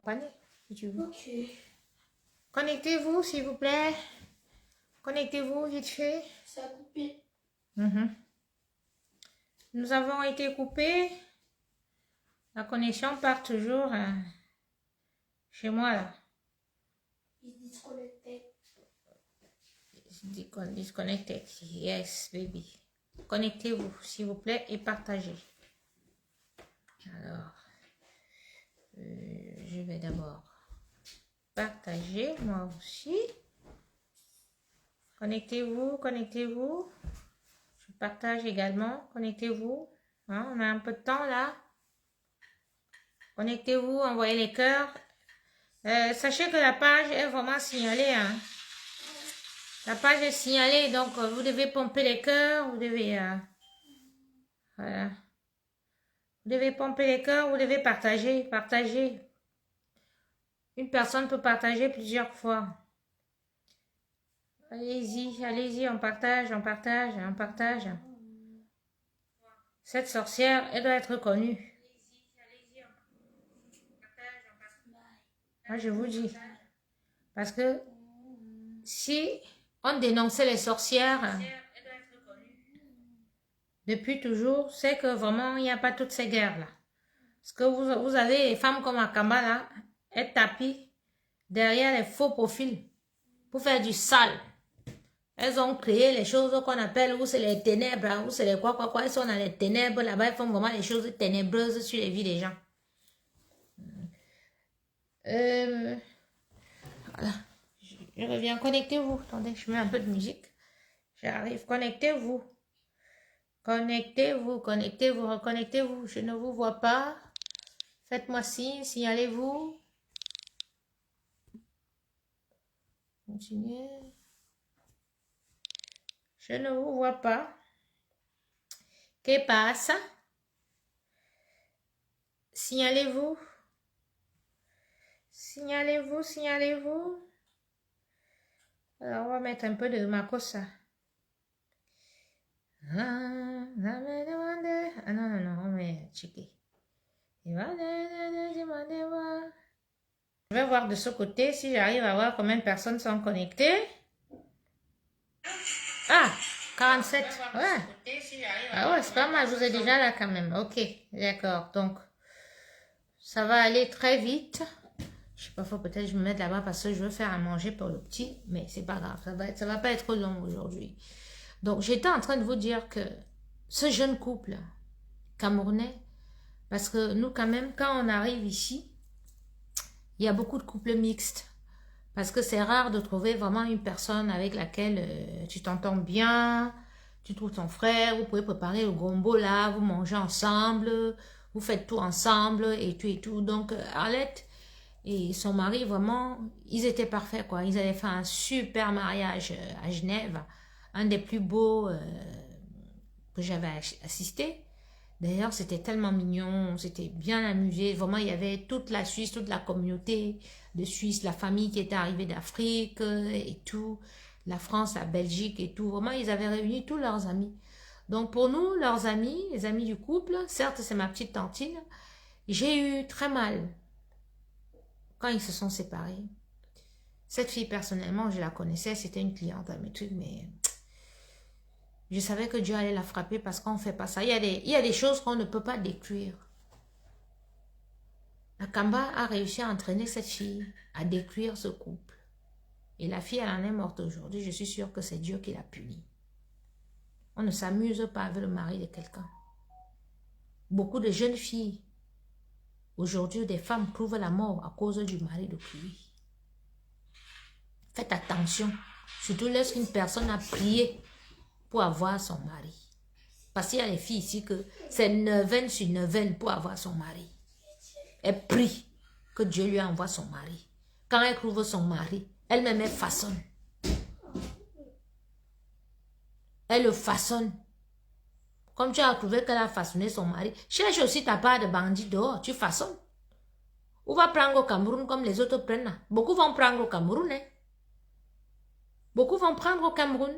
Prenez, si tu veux. Ok. Connectez-vous, s'il vous plaît. Connectez-vous, vite fait. Ça a coupé. Nous avons été coupés. La connexion part toujours chez moi, là. Il disconnectait. Disconnected. Yes, baby. Connectez-vous, s'il vous plaît, et partagez. Alors, je vais d'abord partager, moi aussi. Connectez-vous, connectez-vous. Je partage également. Connectez-vous. Hein, on a un peu de temps, là. Connectez-vous, envoyez les cœurs. Sachez que la page est vraiment signalée. Hein. La page est signalée, donc vous devez pomper les cœurs. Vous devez... voilà. Vous devez pomper les cœurs, vous devez partager, partager. Une personne peut partager plusieurs fois. Allez-y, allez-y, on partage, on partage, on partage. Cette sorcière, elle doit être connue. Moi, je vous dis. Parce que si on dénonçait les sorcières depuis toujours, c'est que vraiment, il n'y a pas toutes ces guerres-là. Parce que vous avez les femmes comme Akamba, là, elles tapent derrière les faux profils pour faire du sale. Elles ont créé les choses qu'on appelle, où c'est les ténèbres, où c'est les quoi. Elles sont dans les ténèbres, là-bas, elles font vraiment les choses ténébreuses sur les vies des gens. Voilà. Je reviens, connectez-vous. Attendez, je mets un peu de musique. J'arrive, connectez-vous. Connectez-vous, connectez-vous, reconnectez-vous. Je ne vous vois pas. Faites-moi signe, signalez-vous. Continuez. Je ne vous vois pas. Que pasa? Signalez-vous. Signalez-vous, signalez-vous. Alors, on va mettre un peu de Makossa. Ah, non, non, non, on met Chiqué. Je vais voir de ce côté si j'arrive à voir combien de personnes sont connectées. Ah, 47. Ouais. Ah ouais, c'est pas mal, je vous ai déjà là quand même. Ok, d'accord. Donc, ça va aller très vite. Je sais pas, faut peut-être je me mette là-bas parce que je veux faire à manger pour le petit. Mais c'est pas grave, ça va pas être long aujourd'hui. Donc, j'étais en train de vous dire que ce jeune couple camerounais, parce que nous quand même, quand on arrive ici, il y a beaucoup de couples mixtes. Parce que c'est rare de trouver vraiment une personne avec laquelle tu t'entends bien, tu trouves ton frère, vous pouvez préparer le gombo là, vous mangez ensemble, vous faites tout ensemble et tout et tout. Donc Arlette et son mari, vraiment, ils étaient parfaits quoi. Ils avaient fait un super mariage à Genève, un des plus beaux que j'avais assisté. D'ailleurs, c'était tellement mignon, on s'était bien amusé. Vraiment, il y avait toute la Suisse, toute la communauté de Suisse, la famille qui était arrivée d'Afrique et tout, la France, la Belgique et tout. Vraiment, ils avaient réuni tous leurs amis. Donc, pour nous, leurs amis, les amis du couple, certes, c'est ma petite tantine, j'ai eu très mal quand ils se sont séparés. Cette fille, personnellement, je la connaissais, c'était une cliente à mes trucs, mais je savais que Dieu allait la frapper parce qu'on ne fait pas ça. Il y a des choses qu'on ne peut pas détruire. La Kamba a réussi à entraîner cette fille à détruire ce couple. Et la fille, elle en est morte aujourd'hui. Je suis sûre que c'est Dieu qui l'a punie. On ne s'amuse pas avec le mari de quelqu'un. Beaucoup de jeunes filles, aujourd'hui, des femmes trouvent la mort à cause du mari de lui. Faites attention. Surtout lorsqu'une personne a prié pour avoir son mari. Parce qu'il y a des filles ici que c'est neuvaine sur neuvaine pour avoir son mari. Elle prie que Dieu lui envoie son mari. Quand elle trouve son mari, elle-même elle façonne. Elle le façonne. Comme tu as trouvé qu'elle a façonné son mari, cherche aussi ta part de bandit dehors, tu façonnes. Ou va prendre au Cameroun comme les autres prennent. Beaucoup vont prendre au Cameroun. Hein. Beaucoup vont prendre au Cameroun.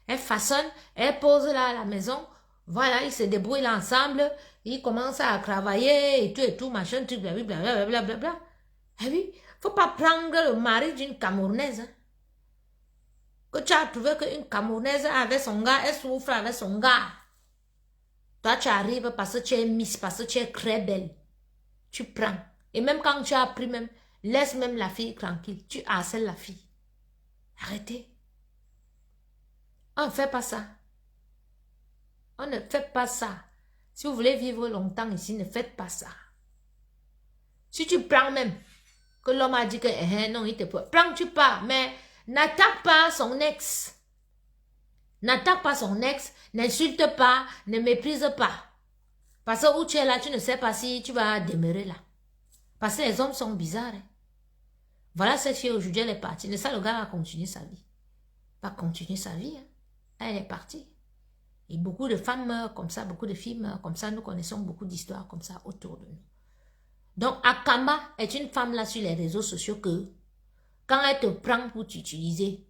Elle façonne, elle pose là à la maison. Voilà, ils se débrouillent là ensemble. il commence à travailler et tout, machin, truc, blablabla, blablabla. Eh oui, faut pas prendre le mari d'une Camerounaise. Hein. Que tu as trouvé qu'une Camerounaise avec son gars, elle souffre avec son gars. Toi, tu arrives parce que tu es Miss, parce que tu es très belle. Tu prends. Et même quand tu as pris même, laisse même la fille tranquille. Tu harcèles la fille. Arrêtez. On ne fait pas ça. On ne fait pas ça. Si vous voulez vivre longtemps ici, ne faites pas ça. Si tu prends même, que l'homme a dit que non, il te peut. Prends, tu pars, mais n'attaque pas son ex. N'attaque pas son ex, n'insulte pas, ne méprise pas. Parce que où tu es là, tu ne sais pas si tu vas demeurer là. Parce que les hommes sont bizarres. Hein. Voilà cette fille aujourd'hui, elle est partie. Mais ça, le gars va continuer sa vie. Va continuer sa vie. Hein. Elle est partie. Et beaucoup de femmes meurent comme ça, beaucoup de filles meurent comme ça. Nous connaissons beaucoup d'histoires comme ça autour de nous. Donc, Akamba est une femme là sur les réseaux sociaux que, quand elle te prend pour t'utiliser,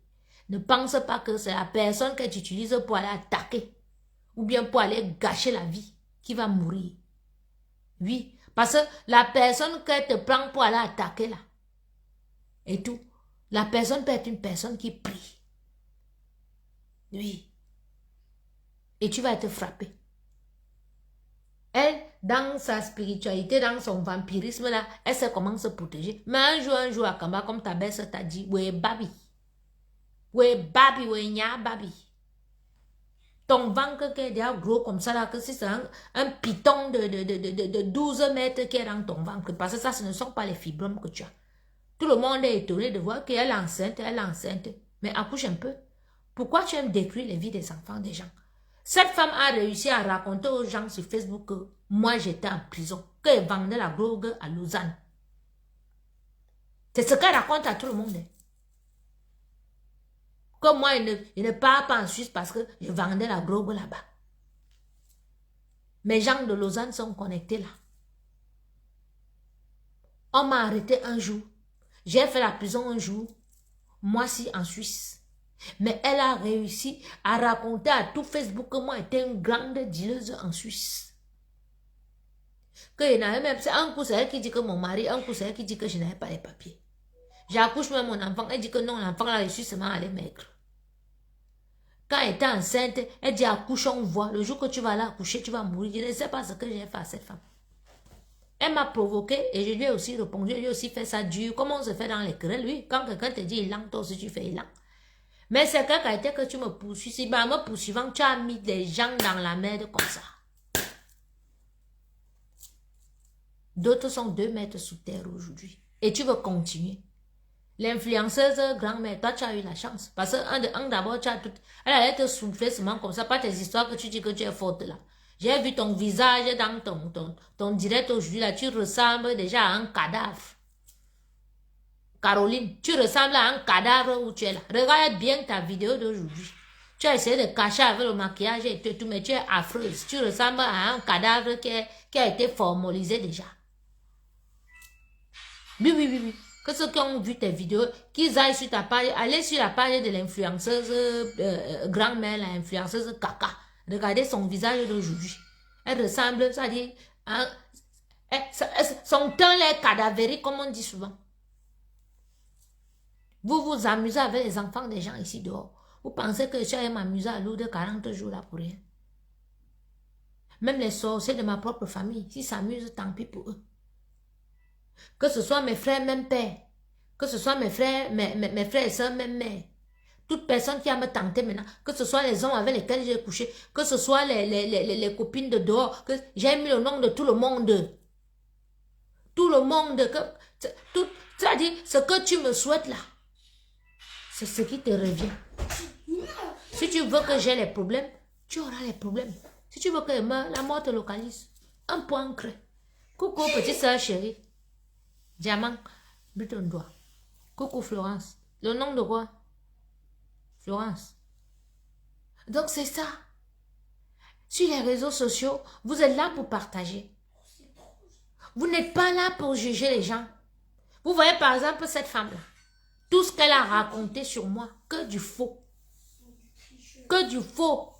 ne pense pas que c'est la personne qu'elle t'utilise pour aller attaquer ou bien pour aller gâcher la vie qui va mourir. Oui, parce que la personne qu'elle te prend pour aller attaquer là, et tout, la personne peut être une personne qui prie. Oui. Et tu vas être frappé. Elle, dans sa spiritualité, dans son vampirisme là, elle sait comment se protéger. Mais un jour, Akamba, comme ta belle t'a dit, ouais, babi. Ouais, babi, ouais, nya, babi. Ton ventre qui est déjà gros comme ça là, que si c'est un python de 12 mètres qui est dans ton ventre, parce que ça, ce ne sont pas les fibromes que tu as. Tout le monde est étonné de voir qu'elle est enceinte, elle est enceinte. Mais accouche un peu. Pourquoi tu aimes détruire les vies des enfants des gens? Cette femme a réussi à raconter aux gens sur Facebook que moi j'étais en prison, qu'elle vendait la drogue à Lausanne. C'est ce qu'elle raconte à tout le monde. Que moi je ne pars pas en Suisse parce que je vendais la drogue là-bas. Mes gens de Lausanne sont connectés là. On m'a arrêté un jour. J'ai fait la prison un jour. Moi-ci en Suisse. Mais elle a réussi à raconter à tout Facebook que moi j'étais une grande dealeuse en Suisse. Que il n'avait même... C'est un coup c'est elle qui dit que mon mari, un coup c'est elle qui dit que je n'avais pas les papiers. J'accouche même mon enfant, elle dit que non, l'enfant là, je suis seulement allé maigre. Quand elle était enceinte, elle dit accouche, on voit. Le jour que tu vas là accoucher, tu vas mourir. Je ne sais pas ce que j'ai fait à cette femme. Elle m'a provoqué et je lui ai aussi répondu, je lui ai aussi fait ça dur. Comment on se fait dans les querelles, lui? Quand quelqu'un te dit il langue, toi aussi tu fais il langue. Mais c'est quelqu'un qui a été que tu me poursuis. Si ben, me poursuivant, tu as mis des gens dans la merde comme ça. D'autres sont 2 mètres sous terre aujourd'hui. Et tu veux continuer. L'influenceuse grand-mère, toi tu as eu la chance. Parce que d'abord, tu as tout. Elle allait te souffler seulement comme ça, pas tes histoires que tu dis que tu es forte là. J'ai vu ton visage dans ton direct aujourd'hui là. Tu ressembles déjà à un cadavre. Caroline, tu ressembles à un cadavre où tu es là. Regarde bien ta vidéo d'aujourd'hui. Tu as essayé de cacher avec le maquillage et tout, mais tu es affreuse. Tu ressembles à un cadavre qui a été formalisé déjà. Oui. Que ceux qui ont vu tes vidéos, qu'ils aillent sur ta page, allez sur la page de l'influenceuse grand-mère, l'influenceuse caca. Regardez son visage d'aujourd'hui. Elle ressemble, ça dit, son teint est cadavérique, comme on dit souvent. Vous vous amusez avec les enfants des gens ici dehors. Vous pensez que je vais m'amuser à Lourdes 40 jours là pour rien. Même les sorciers de ma propre famille, s'ils s'amusent, tant pis pour eux. Que ce soit mes frères, même père. Que ce soit mes frères et soeurs, même mère. Toute personne qui a me tenté maintenant, que ce soit les hommes avec lesquels j'ai couché, que ce soit les copines de dehors, que j'ai mis le nom de tout le monde. Tout le monde. C'est-à-dire, ce que tu me souhaites là, c'est ce qui te revient. Si tu veux que j'ai les problèmes, tu auras les problèmes. Si tu veux que je meure, la mort te localise. Un point creux. Coucou, petite soeur chérie. Diamant, but ton doigt. Coucou Florence. Le nom de quoi? Florence. Donc c'est ça. Sur les réseaux sociaux, vous êtes là pour partager. Vous n'êtes pas là pour juger les gens. Vous voyez par exemple cette femme-là. Tout ce qu'elle a raconté sur moi, que du faux. Que du faux.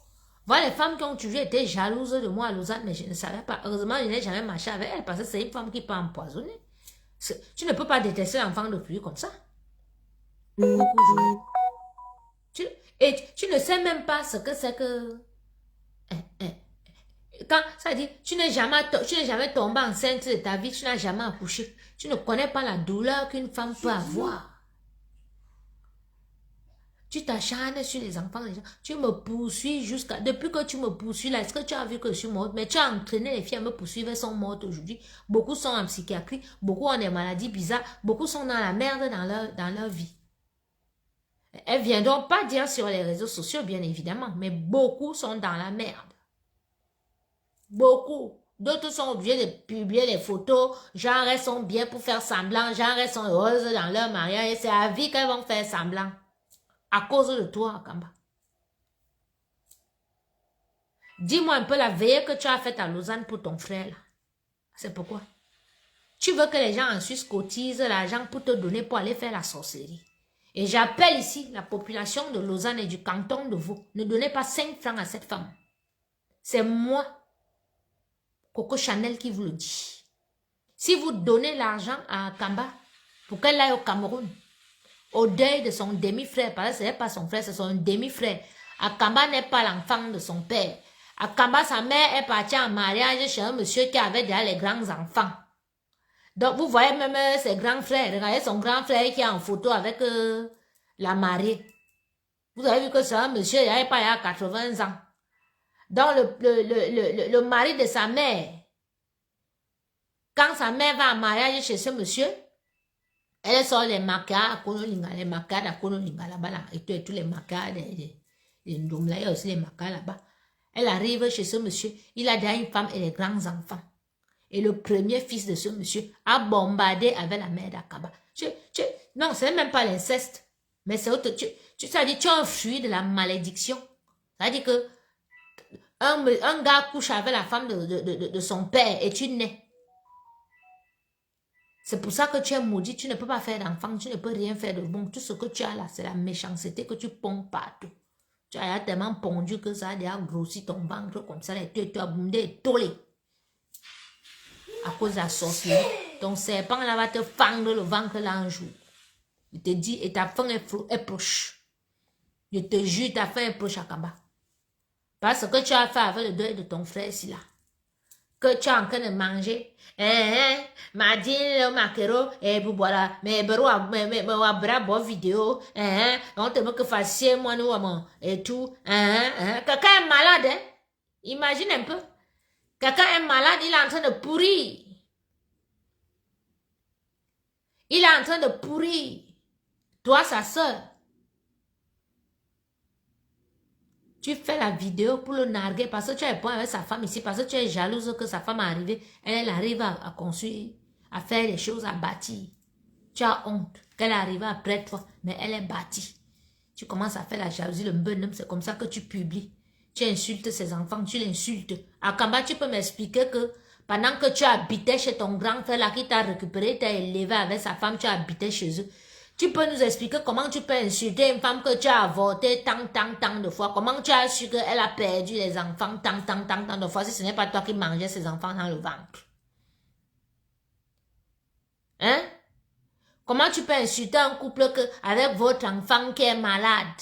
Voilà les femmes qui ont toujours été jalouses de moi à Lausanne, mais je ne savais pas. Heureusement, je n'ai jamais marché avec elle parce que c'est une femme qui peut empoisonner. Tu ne peux pas détester l'enfant de pluie comme ça. Et tu ne sais même pas ce que c'est que... Quand ça dit, tu n'es jamais tombé enceinte de ta vie, tu n'as jamais accouché. Tu ne connais pas la douleur qu'une femme peut avoir. Tu t'acharnes sur les enfants des gens. Tu me poursuis jusqu'à... Depuis que tu me poursuis là, est-ce que tu as vu que je suis morte? Mais tu as entraîné les filles à me poursuivre, elles sont mortes aujourd'hui. Beaucoup sont en psychiatrie, beaucoup ont des maladies bizarres, beaucoup sont dans la merde dans leur vie. Elles ne viendront pas dire sur les réseaux sociaux, bien évidemment, mais beaucoup sont dans la merde. Beaucoup. D'autres sont obligés de publier les photos, genre elles sont bien pour faire semblant, genre elles sont heureuses dans leur mariage, et c'est à vie qu'elles vont faire semblant. À cause de toi, Kamba. Dis-moi un peu la veille que tu as faite à Lausanne pour ton frère. C'est pourquoi? Tu veux que les gens en Suisse cotisent l'argent pour te donner pour aller faire la sorcellerie. Et j'appelle ici la population de Lausanne et du canton de Vaud. Ne donnez pas 5 francs à cette femme. C'est moi, Coco Chanel, qui vous le dit. Si vous donnez l'argent à Kamba pour qu'elle aille au Cameroun, au deuil de son demi-frère, parce que ce n'est pas son frère, c'est son demi-frère. Akamba n'est pas l'enfant de son père. Akamba, sa mère est partie en mariage chez un monsieur qui avait déjà les grands enfants. Donc, vous voyez même ses grands frères. Regardez son grand frère qui est en photo avec la mariée. Vous avez vu que c'est un monsieur, il n'avait pas 80 ans. Donc, le mari de sa mère, quand sa mère va en mariage chez ce monsieur, elle sort les macards à Konolinga, les macards à Konolinga là-bas, là, et tous les macards, il y a aussi les macards là-bas. Elle arrive chez ce monsieur, il a déjà une femme et les grands enfants. Et le premier fils de ce monsieur a bombardé avec la mère d'Akaba. Non, c'est même pas l'inceste, mais c'est autre. Ça dit, tu es un fruit de la malédiction. Ça dit que un gars couche avec la femme de son père et tu nais. C'est pour ça que tu es maudit, tu ne peux pas faire d'enfant, tu ne peux rien faire de bon. Tout ce que tu as là, c'est la méchanceté que tu ponds partout. Tu as tellement pondu que ça a déjà grossi ton ventre comme ça, et tu as bombé et tolé. À cause de la sorcellerie. Ton serpent là va te fendre le ventre là un jour. Il te dit, et ta fin est proche. Je te jure, ta fin est proche à Kamba. Parce que tu as fait avec le deuil de ton frère ici là. Que tu es en train de manger. Madine, le maquereau, et voilà, mais bra bon vidéo, on te veut que facile, moi, nous, et tout, quelqu'un est malade, hein? Imagine un peu. Quelqu'un est malade, il est en train de pourrir. Il est en train de pourrir. Toi, sa soeur. Tu fais la vidéo pour le narguer parce que tu as un point avec sa femme ici, parce que tu es jalouse que sa femme est arrivée. Elle arrive à construire, à faire les choses, à bâtir. Tu as honte qu'elle est arrivée après toi, mais elle est bâtie. Tu commences à faire la jalousie, le bonhomme, c'est comme ça que tu publies. Tu insultes ses enfants, tu l'insultes. À Kamba, tu peux m'expliquer que pendant que tu habitais chez ton grand frère là, qui t'a récupéré, t'a élevé avec sa femme, tu habitais chez eux. Tu peux nous expliquer comment tu peux insulter une femme que tu as avortée tant de fois? Comment tu as su qu'elle a perdu les enfants tant de fois si ce n'est pas toi qui mangeais ses enfants dans le ventre? Hein? Comment tu peux insulter un couple avec votre enfant qui est malade?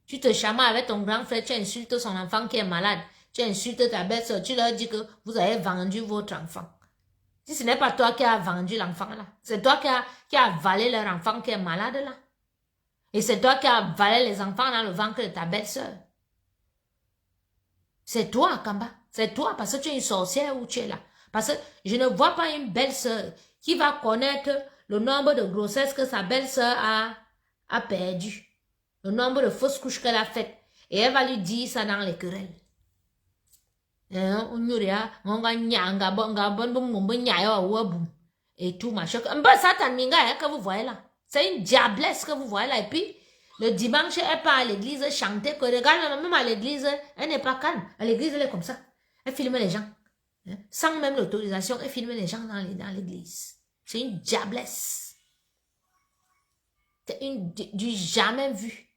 Tu te chamailles avec ton grand frère, tu insultes son enfant qui est malade. Tu insultes ta belle-soeur, tu leur dis que vous avez vendu votre enfant. Si ce n'est pas toi qui as vendu l'enfant là, c'est toi qui as avalé leur enfant qui est malade là. Et c'est toi qui as avalé les enfants dans le ventre de ta belle-sœur. C'est toi, Kamba. C'est toi parce que tu es une sorcière ou tu es là. Parce que je ne vois pas une belle-sœur qui va connaître le nombre de grossesses que sa belle-sœur a perdu. Le nombre de fausses couches qu'elle a faites. Et elle va lui dire ça dans les querelles. Et tout machin. Satan Minga que vous voyez là. C'est une diablesse que vous voyez là. Et puis, le dimanche, elle part à l'église chanter. Que regarde, même à l'église, elle n'est pas calme. À l'église, elle est comme ça. Elle filme les gens. Sans même l'autorisation, elle filme les gens dans l'église. C'est une diablesse. C'est du jamais vu.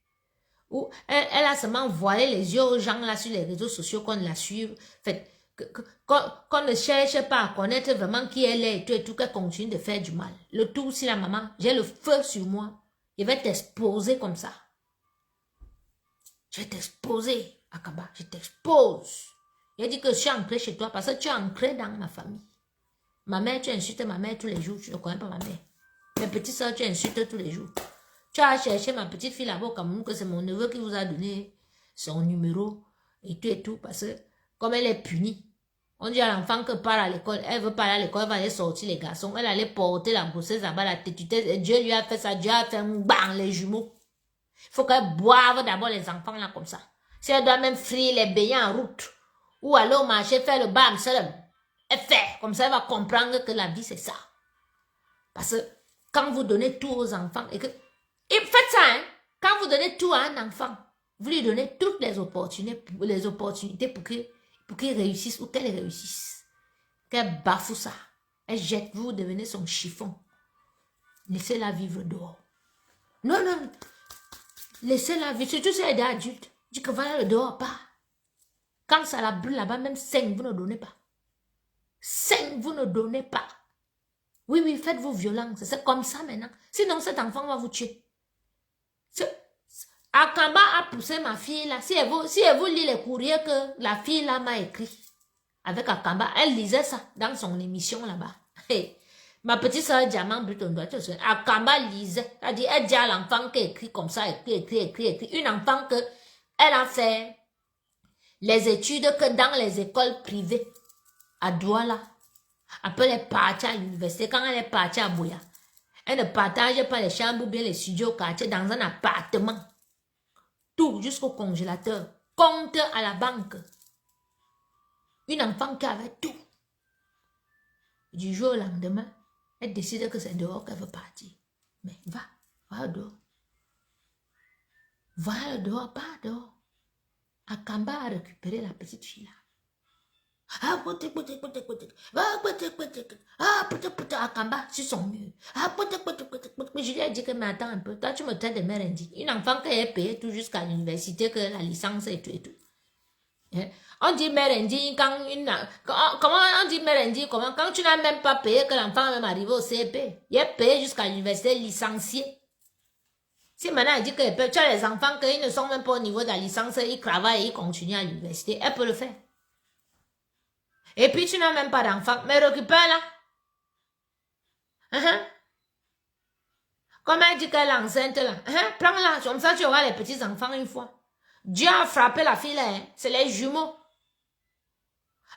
Ou elle a seulement voilé les yeux aux gens là sur les réseaux sociaux qu'on la suive. Fait, qu'on ne cherche pas à connaître vraiment qui elle est et tout, qu'elle continue de faire du mal. Le tout, si la maman, j'ai le feu sur moi, je vais t'exposer comme ça. Je vais t'exposer, Akaba, je t'expose. Il a dit que je suis ancré chez toi parce que tu es ancré dans ma famille. Ma mère, tu insultes ma mère tous les jours, tu ne connais pas ma mère. Mes petites soeurs, tu insultes tous les jours. Tu as cherché ma petite fille là-bas au Cameroun, que c'est mon neveu qui vous a donné son numéro et tout, parce que comme elle est punie, on dit à l'enfant que part à l'école, elle veut parler à l'école, elle va aller sortir les garçons, elle allait porter la grossesse là-bas, la tétutesse, et Dieu lui a fait ça, Dieu a fait bang les jumeaux. Il faut qu'elle boive d'abord les enfants là comme ça. Si elle doit même frire les beignets en route, ou aller au marché faire le bam, elle fait, comme ça elle va comprendre que la vie c'est ça. Parce que quand vous donnez tout aux enfants, et faites ça, hein, quand vous donnez tout à un enfant, vous lui donnez toutes les opportunités pour qu'il réussisse ou qu'elle réussisse. Qu'elle bafoue ça. Elle jette, vous devenez son chiffon. Laissez-la vivre dehors. Non, non. Laissez-la vivre, surtout si elle est adulte. Dis que voilà le dehors, pas. Quand ça la brûle là-bas, même 5, vous ne donnez pas. 5, vous ne donnez pas. Oui, oui, faites vos violences. C'est comme ça maintenant. Sinon, cet enfant va vous tuer. Akamba a poussé ma fille là. Si elle vous lit les courriers que la fille là m'a écrit avec Akamba, elle lisait ça dans son émission là-bas. Hey. Ma petite soeur Diamant Bruton doit te souvenir. Akamba lisait. Elle dit à l'enfant qui écrit comme ça, écrit. Une enfant que elle a fait les études que dans les écoles privées à Douala. Après, elle est partie à l'université. Quand elle est partie à Bouya, elle ne partage pas les chambres ou bien les studios au quartier dans un appartement. Tout jusqu'au congélateur. Compte à la banque. Une enfant qui avait tout. Du jour au lendemain, elle décide que c'est dehors qu'elle veut partir. Mais va dehors. Va dehors, pas dehors. Akamba a récupéré la petite fille là. Ah, Akamba sur son mur. Je lui ai dit que, mais attends un peu, toi tu me traites de mère indigne. Une enfant qui est payée tout jusqu'à l'université, que la licence et tout. On dit mère indigne quand comment on dit mère indigne, quand tu n'as même pas payé, que l'enfant est même arrivé au CP. Il est payé jusqu'à l'université licencié. Si maintenant elle dit que tu as les enfants qu'ils ne sont même pas au niveau de la licence, ils travaillent et ils continuent à l'université, elle peut le faire. Et puis tu n'as même pas d'enfant, mais récupère-la. Comme elle dit qu'elle est enceinte là, prends-la, comme ça tu auras les petits enfants une fois. Dieu a frappé la fille là, c'est les jumeaux.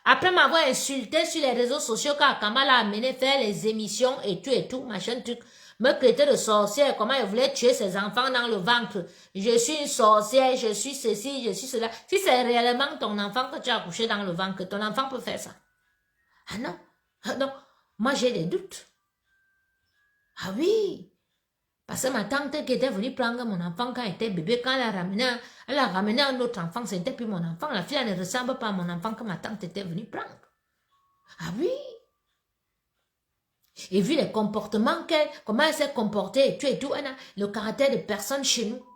Après m'avoir insulté sur les réseaux sociaux quand Akamba l'a amené faire les émissions et tout, machin truc, me traiter de sorcière, comment elle voulait tuer ses enfants dans le ventre. Je suis une sorcière, je suis ceci, je suis cela. Si c'est réellement ton enfant que tu as accouché dans le ventre, ton enfant peut faire ça. Ah non, moi j'ai des doutes. Ah oui, parce que ma tante qui était venue prendre mon enfant quand elle était bébé, quand elle a ramené un autre enfant, c'était plus mon enfant. La fille elle ne ressemble pas à mon enfant que ma tante était venue prendre. Ah oui. Et vu les comportements comment elle s'est comportée et tout, elle a le caractère de personne chez nous.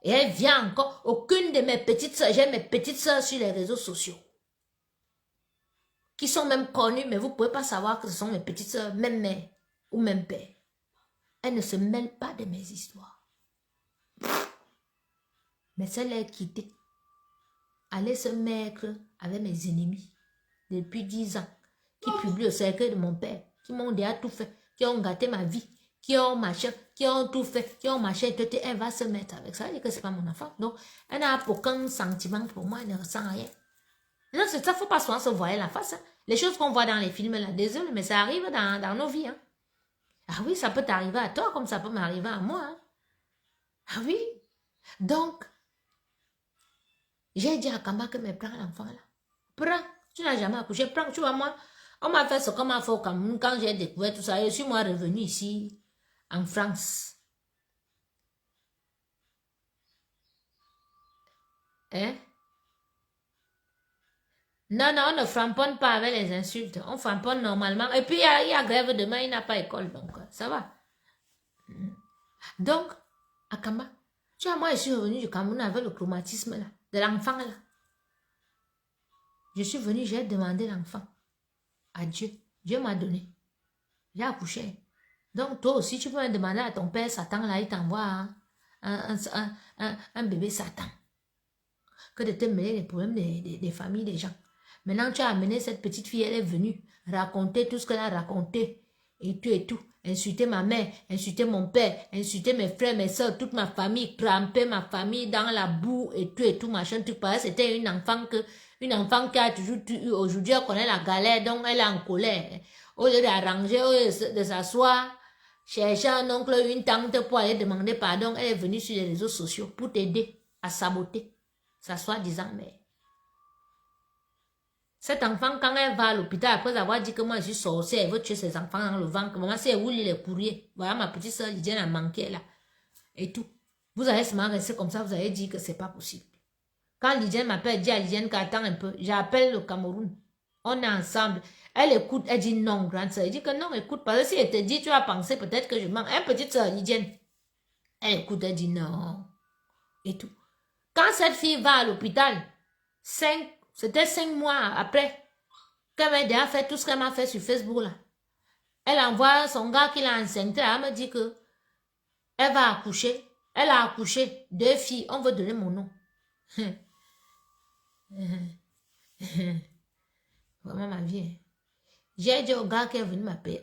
Et elle vient encore, aucune de mes petites soeurs, j'ai mes petites soeurs sur les réseaux sociaux. Qui sont même connues, mais vous ne pouvez pas savoir que ce sont mes petites soeurs, même mère ou même père. Elle ne se mêle pas de mes histoires. Mais celle-là est quittée. Aller se mettre avec mes ennemis depuis 10 ans, qui publient au cercueil de mon père, qui m'ont déjà tout fait, qui ont gâté ma vie, qui ont machin, qui ont tout fait, qui ont machin, elle va se mettre avec ça. Elle dit que ce n'est pas mon enfant. Donc, elle n'a aucun sentiment pour moi, elle ne ressent rien. Non, c'est ça, il ne faut pas souvent se voir la face. Hein. Les choses qu'on voit dans les films, là, désolé, mais ça arrive dans nos vies. Hein. Ah oui, ça peut t'arriver à toi comme ça peut m'arriver à moi. Hein. Ah oui. Donc, j'ai dit à Kamba que me prends l'enfant là. Prends. Tu n'as jamais accouché. Prends. Tu vois, moi, on m'a fait ce qu'on m'a fait au Cameroun quand j'ai découvert tout ça. Je suis moi revenu ici, en France. Hein? Non, on ne framponne pas avec les insultes. On framponne normalement. Et puis, il y a grève demain, il n'a pas école. Donc, ça va. Donc, Akamba, Tu vois, moi, je suis revenue du Cameroun avec le traumatisme là, de l'enfant là. Je suis venue, j'ai demandé l'enfant à Dieu. Dieu m'a donné. J'ai accouché. Donc, toi aussi, tu peux me demander à ton père Satan, là, il t'envoie un bébé Satan. Que de te mêler les problèmes des familles des gens. Maintenant, tu as amené cette petite fille, elle est venue raconter tout ce qu'elle a raconté. Et tout. Insulter ma mère, insulter mon père, insulter mes frères, mes soeurs, toute ma famille, cramper ma famille dans la boue et tout, machin, tout pareil. C'était une enfant qui a toujours eu. Aujourd'hui, elle connaît la galère, donc elle est en colère. Au lieu d'arranger, au lieu de s'asseoir, chercher un oncle, une tante pour aller demander pardon, elle est venue sur les réseaux sociaux pour t'aider à saboter. Ça soit disant, mais cet enfant, quand elle va à l'hôpital, après avoir dit que moi je suis sorcière, elle veut tuer ses enfants dans le ventre, maman, si elle vous lit les courriers, voilà ma petite soeur Lydienne a manqué là, et tout. Vous allez seulement rester comme ça, vous allez dire que c'est pas possible. Quand Lydienne m'appelle, elle dit à Lydienne qu'attends un peu, j'appelle le Cameroun, on est ensemble. Elle écoute, elle dit non, grande soeur. Elle dit que non, écoute, parce que si elle te dit, tu vas penser peut-être que je mens. Une petite soeur Lydienne, elle écoute, elle dit non, et tout. Quand cette fille va à l'hôpital, c'était 5 mois après qu'elle m'a déjà fait tout ce qu'elle m'a fait sur Facebook là. Elle envoie son gars qui l'a enceinte, elle me dit que elle va accoucher. Elle a accouché 2 filles, on veut donner mon nom. Vraiment ma vie. Hein. J'ai dit au gars qui est venu m'appeler,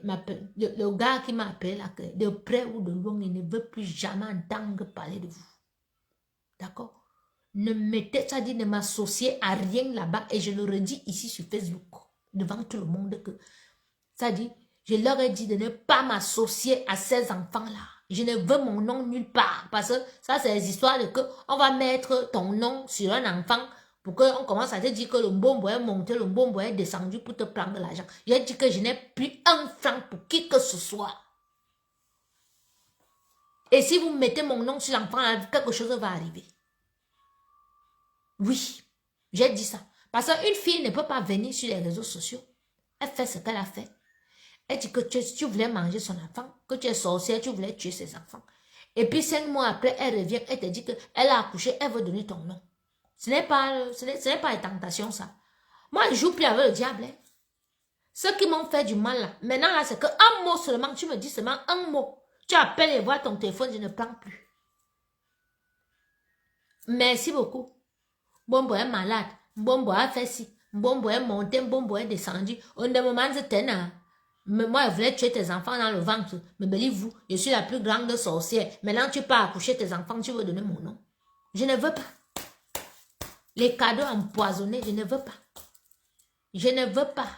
le gars qui m'a appelé là, que de près ou de loin, il ne veut plus jamais entendre parler de vous. D'accord? Ne mettez, ça dit, ne m'associez à rien là-bas. Et je le redis ici sur Facebook, devant tout le monde, que ça dit, je leur ai dit de ne pas m'associer à ces enfants-là. Je ne veux mon nom nulle part. Parce que ça, c'est les histoires de que on va mettre ton nom sur un enfant pour qu'on commence à te dire que le mbombo est monté, le mbombo est descendu pour te prendre de l'argent. J'ai dit que je n'ai plus un franc pour qui que ce soit. Et si vous mettez mon nom sur l'enfant, quelque chose va arriver. Oui, j'ai dit ça. Parce qu'une fille ne peut pas venir sur les réseaux sociaux. Elle fait ce qu'elle a fait. Elle dit que tu voulais manger son enfant, que tu es sorcière, tu voulais tuer ses enfants. Et puis 5 mois après, elle revient, elle te dit qu'elle a accouché, elle veut donner ton nom. Ce n'est pas une tentation, ça. Moi, je ne joue plus avec le diable. Hein. Ceux qui m'ont fait du mal, là, maintenant, là, c'est qu'un mot seulement, tu me dis seulement un mot. Tu appelles et vois ton téléphone, je ne prends plus. Merci beaucoup. Mbombo est malade. Mbombo a fait ci. Mbombo est monté, Mbombo est descendu. On ne me demande pas. Mais moi, je voulais tuer tes enfants dans le ventre. Mais believez-vous, je suis la plus grande sorcière. Maintenant, tu pars accoucher tes enfants, tu veux donner mon nom. Je ne veux pas. Les cadeaux empoisonnés, je ne veux pas. Je ne veux pas.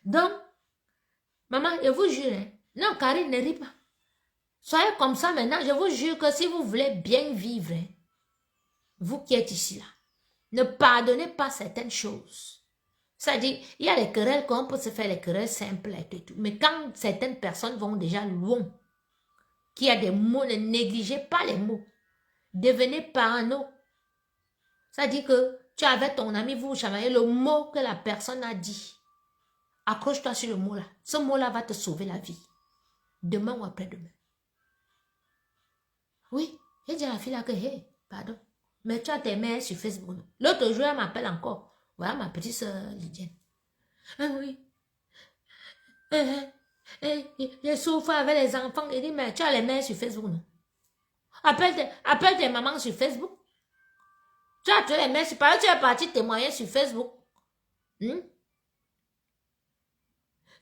Donc, maman, je vous jure, hein, non, Karine, ne rit pas. Soyez comme ça maintenant, je vous jure que si vous voulez bien vivre, hein, vous qui êtes ici là, ne pardonnez pas certaines choses. C'est-à-dire, il y a les querelles qu'on peut se faire, les querelles simples et tout. Mais quand certaines personnes vont déjà loin, qu'il y a des mots, ne négligez pas les mots. Devenez parano. C'est-à-dire que tu es avec ton ami, vous chamaillez le mot que la personne a dit. Accroche-toi sur le mot là. Ce mot-là va te sauver la vie. Demain ou après-demain. Oui, j'ai dit à la fille là que, hey, pardon. Mais tu as tes mails sur Facebook. L'autre jour, elle m'appelle encore. Voilà ma petite soeur Lydienne. Ah oui. Je souffre avec les enfants. Il dit, mais tu as les mails sur Facebook, non? Appelle tes mamans sur Facebook. Tu as tous les mails sur Facebook. Tu es parti témoigner sur Facebook. Hmm?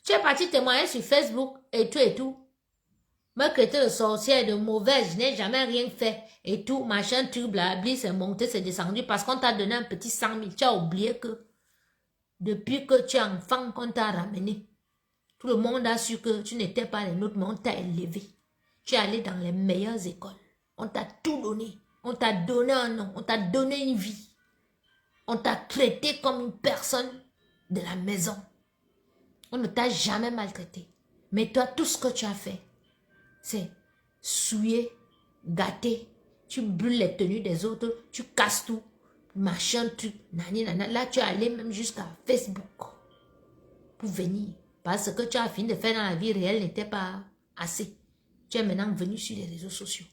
Tu es parti témoigner sur Facebook et tout et tout. Me traiter de sorcière, de mauvaise, je n'ai jamais rien fait. Et tout, machin, tu blabli, c'est monté, c'est descendu parce qu'on t'a donné un petit 100 000. Tu as oublié que depuis que tu es enfant, qu'on t'a ramené, tout le monde a su que tu n'étais pas les nôtres, mais on t'a élevé. Tu es allé dans les meilleures écoles. On t'a tout donné. On t'a donné un nom, on t'a donné une vie. On t'a traité comme une personne de la maison. On ne t'a jamais maltraité. Mais toi, tout ce que tu as fait, c'est souiller, gâter. Tu brûles les tenues des autres, tu casses tout, machin, truc, nani, nana. Là, tu es allé même jusqu'à Facebook pour venir. Parce que tu as fini de faire dans la vie réelle n'était pas assez. Tu es maintenant venu sur les réseaux sociaux.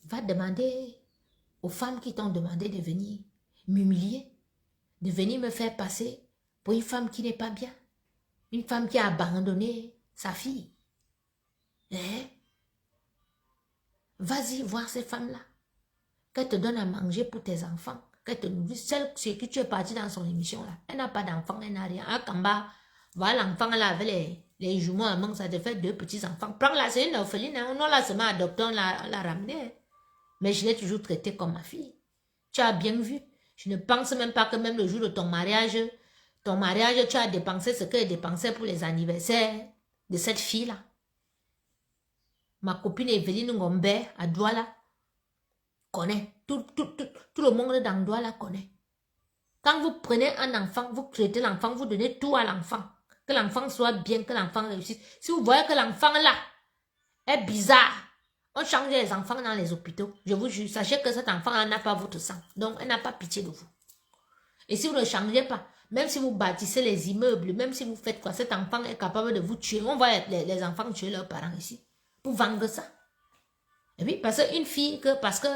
va demander aux femmes qui t'ont demandé de venir m'humilier, de venir me faire passer pour une femme qui n'est pas bien, une femme qui a abandonné sa fille. Hein? Vas-y voir ces femmes-là, qu'elles te donnent à manger pour tes enfants, qu'elles te nourrissent. Celle sur qui tu es parti dans son émission là, elle n'a pas d'enfant, elle n'a rien. À Kamba, voilà l'enfant là avec les jumeaux à main, ça te fait 2 petits-enfants. Prends-la, c'est une orpheline, hein. On l'a seulement adoptée, on l'a ramenée. Mais je l'ai toujours traitée comme ma fille. Tu as bien vu. Je ne pense même pas que même le jour de ton mariage, tu as dépensé ce qu'elle dépensait pour les anniversaires de cette fille-là. Ma copine Evelyne Ngombe à Douala connaît. Tout le monde dans Douala connaît. Quand vous prenez un enfant, vous traitez l'enfant, vous donnez tout à l'enfant. Que l'enfant soit bien, que l'enfant réussisse. Si vous voyez que l'enfant là est bizarre, on change les enfants dans les hôpitaux. Je vous jure, sachez que cet enfant n'a pas votre sang. Donc, elle n'a pas pitié de vous. Et si vous ne changez pas, même si vous bâtissez les immeubles, même si vous faites quoi, cet enfant est capable de vous tuer. On voit les enfants tuer leurs parents ici. Pour vendre ça. Et puis, parce qu'une fille, parce que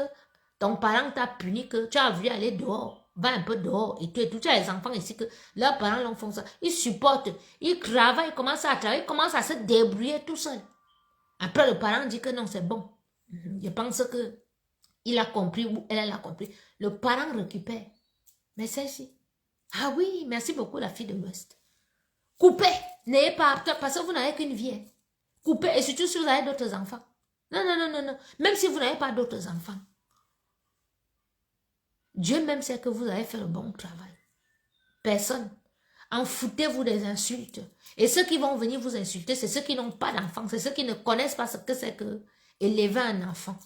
ton parent t'a puni, que tu as voulu aller dehors, va un peu dehors, et tout, tu as les enfants ici, que leurs parents l'ont fait ça. Ils supportent, ils travaillent, ils commencent à travailler, ils commencent à se débrouiller tout seul. Après, le parent dit que non, c'est bon. Je pense que il a compris ou elle a compris. Le parent récupère. Mais celle-ci. Ah oui, merci beaucoup, la fille de l'Ouest. Coupez. N'ayez pas peur, parce que vous n'avez qu'une vie. Hein. Coupez. Et surtout si vous avez d'autres enfants. Non, non, non, non, non. Même si vous n'avez pas d'autres enfants. Dieu même sait que vous avez fait le bon travail. Personne. En foutez-vous des insultes. Et ceux qui vont venir vous insulter, c'est ceux qui n'ont pas d'enfants. C'est ceux qui ne connaissent pas ce que c'est que élever un enfant.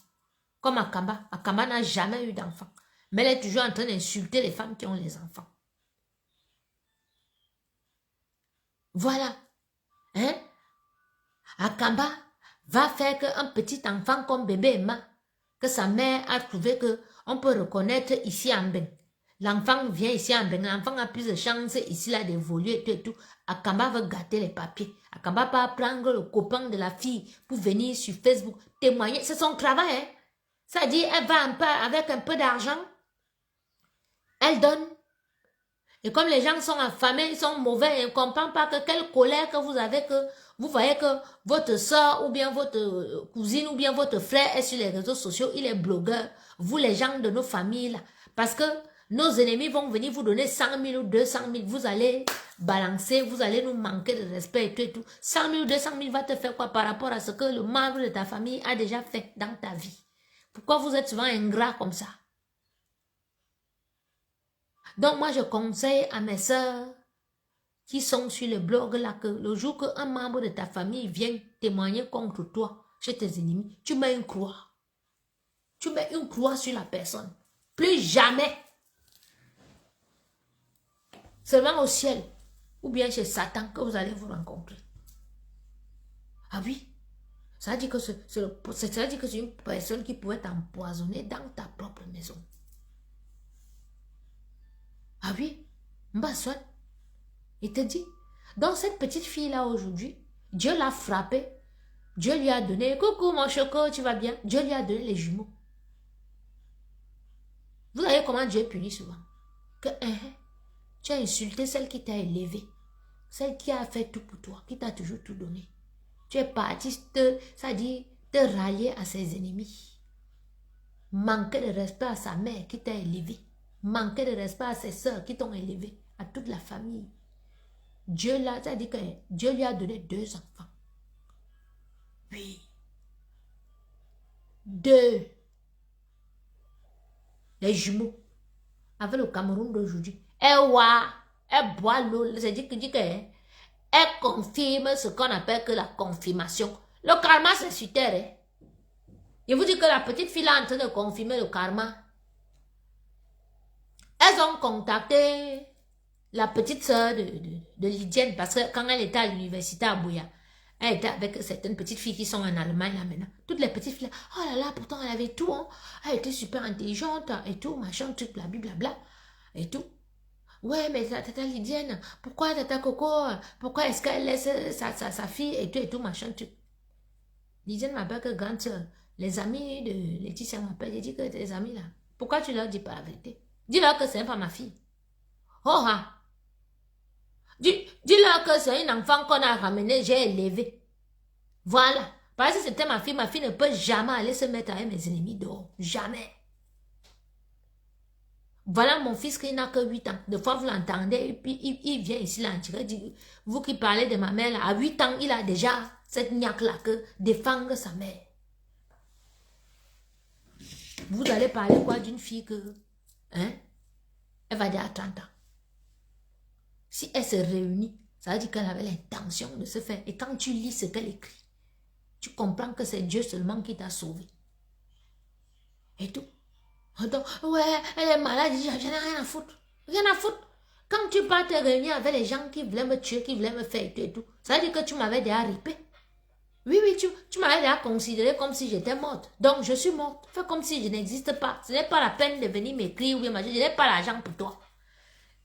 Comme Akamba. Akamba n'a jamais eu d'enfant. Mais elle est toujours en train d'insulter les femmes qui ont les enfants. Voilà. Hein? Akamba va faire qu'un petit enfant comme bébé Emma, que sa mère a trouvé que on peut reconnaître ici en Ben. L'enfant vient ici en Ben, l'enfant a plus de chances ici là d'évoluer et tout. Akamba veut gâter les papiers. Akamba va prendre le copain de la fille pour venir sur Facebook témoigner. C'est son travail, hein. Ça dit, elle va un peu avec un peu d'argent. Elle donne. Et comme les gens sont affamés, ils sont mauvais, ils ne comprennent pas que quelle colère que vous avez, que vous voyez que votre soeur ou bien votre cousine ou bien votre frère est sur les réseaux sociaux, il est blogueur. Vous les gens de nos familles là. Parce que nos ennemis vont venir vous donner 100 000 ou 200 000. Vous allez balancer, vous allez nous manquer de respect et tout. 100 000 ou 200 000 va te faire quoi par rapport à ce que le membre de ta famille a déjà fait dans ta vie? Pourquoi vous êtes souvent ingrat comme ça? Donc moi je conseille à mes soeurs qui sont sur le blog là que le jour qu'un membre de ta famille vient témoigner contre toi chez tes ennemis, tu mets une croix. Tu mets une croix sur la personne. Plus jamais. Seulement au ciel ou bien chez Satan que vous allez vous rencontrer. Ah oui, ça veut dire que c'est une personne qui pourrait t'empoisonner dans ta propre maison. Ah oui, Mbaswan, il te dit. Donc cette petite fille-là aujourd'hui, Dieu l'a frappée. Dieu lui a donné, coucou mon choco, tu vas bien? Dieu lui a donné les jumeaux. Vous voyez comment Dieu punit souvent? Que tu as insulté celle qui t'a élevé. Celle qui a fait tout pour toi, qui t'a toujours tout donné. Tu es parti, ça dit, te rallier à ses ennemis. Manquer de respect à sa mère qui t'a élevé. Manquer de respect à ses soeurs qui t'ont élevé, à toute la famille. Dieu là, ça dit que Dieu lui a donné 2 enfants. Oui. 2. Les jumeaux. Avec le Cameroun d'aujourd'hui. Elle boit l'eau. C'est-à-dire qu'elle confirme ce qu'on appelle que la confirmation. Le karma, c'est sur terre. Hein? Je vous dis que la petite fille est en train de confirmer le karma. Elles ont contacté la petite soeur de Lydienne parce que quand elle était à l'université à Bouya, elle était avec certaines petites filles qui sont en Allemagne là maintenant. Toutes les petites filles, oh là là, pourtant elle avait tout, hein. Elle était super intelligente et tout, machin, truc, blablabla, et tout. Ouais, mais tata Lydienne, pourquoi tata Coco, pourquoi est-ce qu'elle laisse sa fille et tout, machin, truc. Lydienne m'appelle que grande soeur, Les amis de Laetitia m'appellent. J'ai dit que tes amis là, pourquoi tu leur dis pas la vérité? Dis-leur que c'est pas ma fille. Oh, ah. Dis-leur que c'est une enfant qu'on a ramenée, j'ai élevée. Voilà. Parce que c'était ma fille ne peut jamais aller se mettre avec mes ennemis dehors. Jamais. Voilà mon fils qui n'a que 8 ans. Des fois, vous l'entendez, et puis il vient ici, là, vous qui parlez de ma mère, là, à 8 ans, il a déjà cette niaque-là que défendre sa mère. Vous allez parler quoi d'une fille que, hein, elle va dire à 30 ans. Si elle se réunit, ça veut dire qu'elle avait l'intention de se faire. Et quand tu lis ce qu'elle écrit, tu comprends que c'est Dieu seulement qui t'a sauvé. Et tout. Donc, ouais, elle est malade, j'en ai rien à foutre. Rien à foutre. Quand tu pars te réunir avec les gens qui voulaient me tuer, qui voulaient me faire et tout, ça veut dire que tu m'avais déjà ripé. Oui, tu m'avais déjà considéré comme si j'étais morte. Donc, je suis morte. Fais comme si je n'existe pas. Ce n'est pas la peine de venir m'écrire ou bien je n'ai pas l'argent pour toi.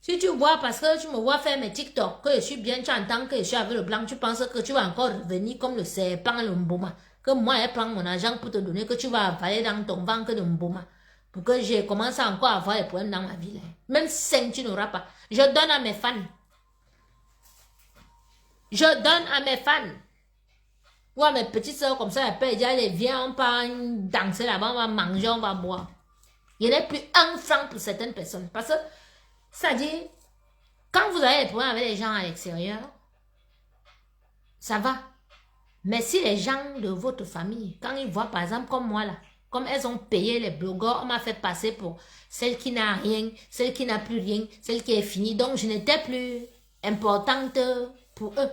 Si tu vois, parce que tu me vois faire mes TikTok, que je suis bien, tu entends que je suis avec le blanc, tu penses que tu vas encore revenir comme le serpent, le mboma. Que moi, je prends mon argent pour te donner, que tu vas avaler dans ton ventre de mboma. Pour que j'ai commencé encore à avoir des problèmes dans ma vie. Là. Même 5, tu n'auras pas. Je donne à mes fans. Je donne à mes fans. Ou à mes petites soeurs comme ça, elles peuvent dire, allez, viens, on part danser là-bas, on va manger, on va boire. Il n'y en a plus un franc pour certaines personnes. Parce que, ça dit, quand vous avez des problèmes avec les gens à l'extérieur, ça va. Mais si les gens de votre famille, quand ils voient par exemple comme moi là, comme elles ont payé les blogueurs, on m'a fait passer pour celle qui n'a rien, celle qui n'a plus rien, celle qui est finie. Donc je n'étais plus importante pour eux.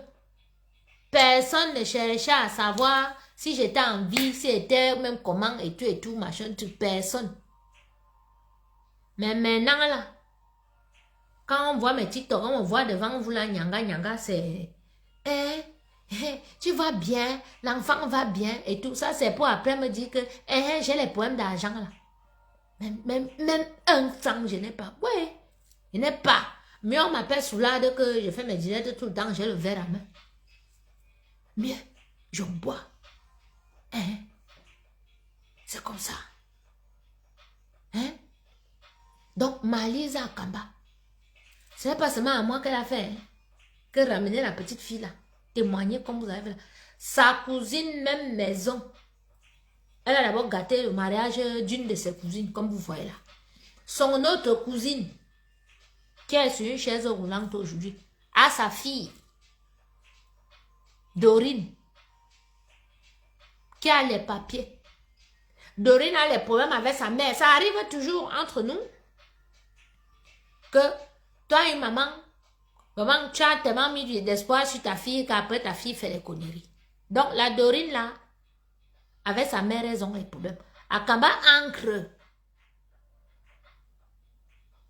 Personne ne cherchait à savoir si j'étais en vie, si j'étais même comment et tout, machin, tout, personne. Mais maintenant là, quand on voit mes TikTok, on voit devant vous là, nyanga, c'est... tu vas bien, l'enfant va bien et tout ça, c'est pour après me dire que j'ai les problèmes d'argent là. Même un franc, je n'ai pas. Oui, je n'ai pas. Mais on m'appelle Soulade que je fais mes directs tout le temps, j'ai le verre à main. Mieux, je bois. C'est comme ça. Donc, Malisa Kamba, ce n'est pas seulement à moi qu'elle a fait, que ramener la petite fille là. Témoigner comme vous avez fait là. Sa cousine, même maison. Elle a d'abord gâté le mariage d'une de ses cousines, comme vous voyez là. Son autre cousine, qui est sur une chaise roulante aujourd'hui, a sa fille, Dorine, qui a les papiers. Dorine a les problèmes avec sa mère. Ça arrive toujours entre nous que toi et maman, tu as tellement mis d'espoir sur ta fille qu'après ta fille fait les conneries. Donc la Dorine là, avec sa mère, elles ont les problèmes. Akamba ancre.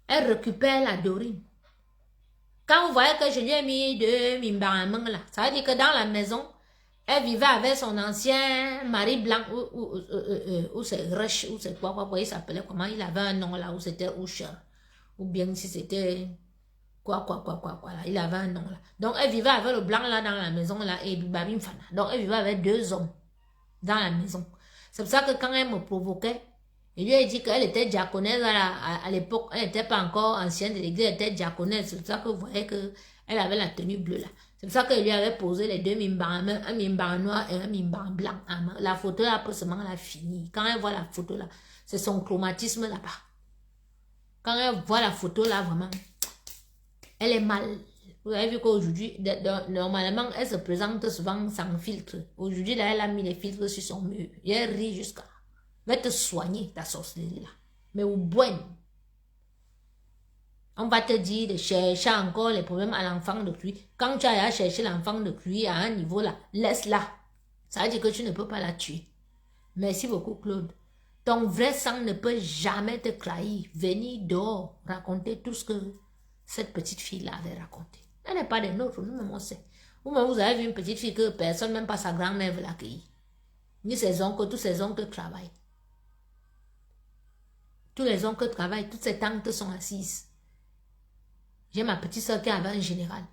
Elle récupère la Dorine. Quand vous voyez que je lui ai mis deux mimbaramang là, ça veut dire que dans la maison, elle vivait avec son ancien mari blanc, ou c'est Rush, ou c'est quoi, il s'appelait comment, il avait un nom là, ou c'était Usher, ou bien si c'était quoi, là, il avait un nom là. Donc elle vivait avec le blanc là dans la maison là, et Babim Fana. Donc elle vivait avec deux hommes dans la maison. C'est pour ça que quand elle me provoquait, il lui a dit qu'elle était diaconesse à l'époque, elle n'était pas encore ancienne de l'église, elle était diaconesse. C'est pour ça que vous voyez qu'elle avait la tenue bleue là. C'est pour ça qu'il lui avait posé les deux mimbars, un mimbar noir et un mimbar blanc. La photo là, après seulement elle a fini. Quand elle voit la photo là, c'est son chromatisme là-bas. Quand elle voit la photo là, vraiment, elle est mal. Vous avez vu qu'aujourd'hui, normalement, elle se présente souvent sans filtre. Aujourd'hui, là, elle a mis les filtres sur son mur. Et elle rit jusqu'à... Va te soigner, ta sorcellerie là. Mais au bon. On va te dire de chercher encore les problèmes à l'enfant de cuit. Quand tu as cherché l'enfant de cuit à un niveau là, laisse-la. Ça veut dire que tu ne peux pas la tuer. Merci beaucoup, Claude. Ton vrai sang ne peut jamais te trahir. Venez dehors raconter tout ce que cette petite fille-là avait raconté. Elle n'est pas des nôtres, nous-mêmes on sait. Vous-même, vous avez vu une petite fille que personne, même pas sa grand-mère, veut l'accueillir. Ni ses oncles, tous ses oncles travaillent. Tous les oncles travaillent, toutes ses tantes sont assises. J'ai ma petite soeur qui avait un général.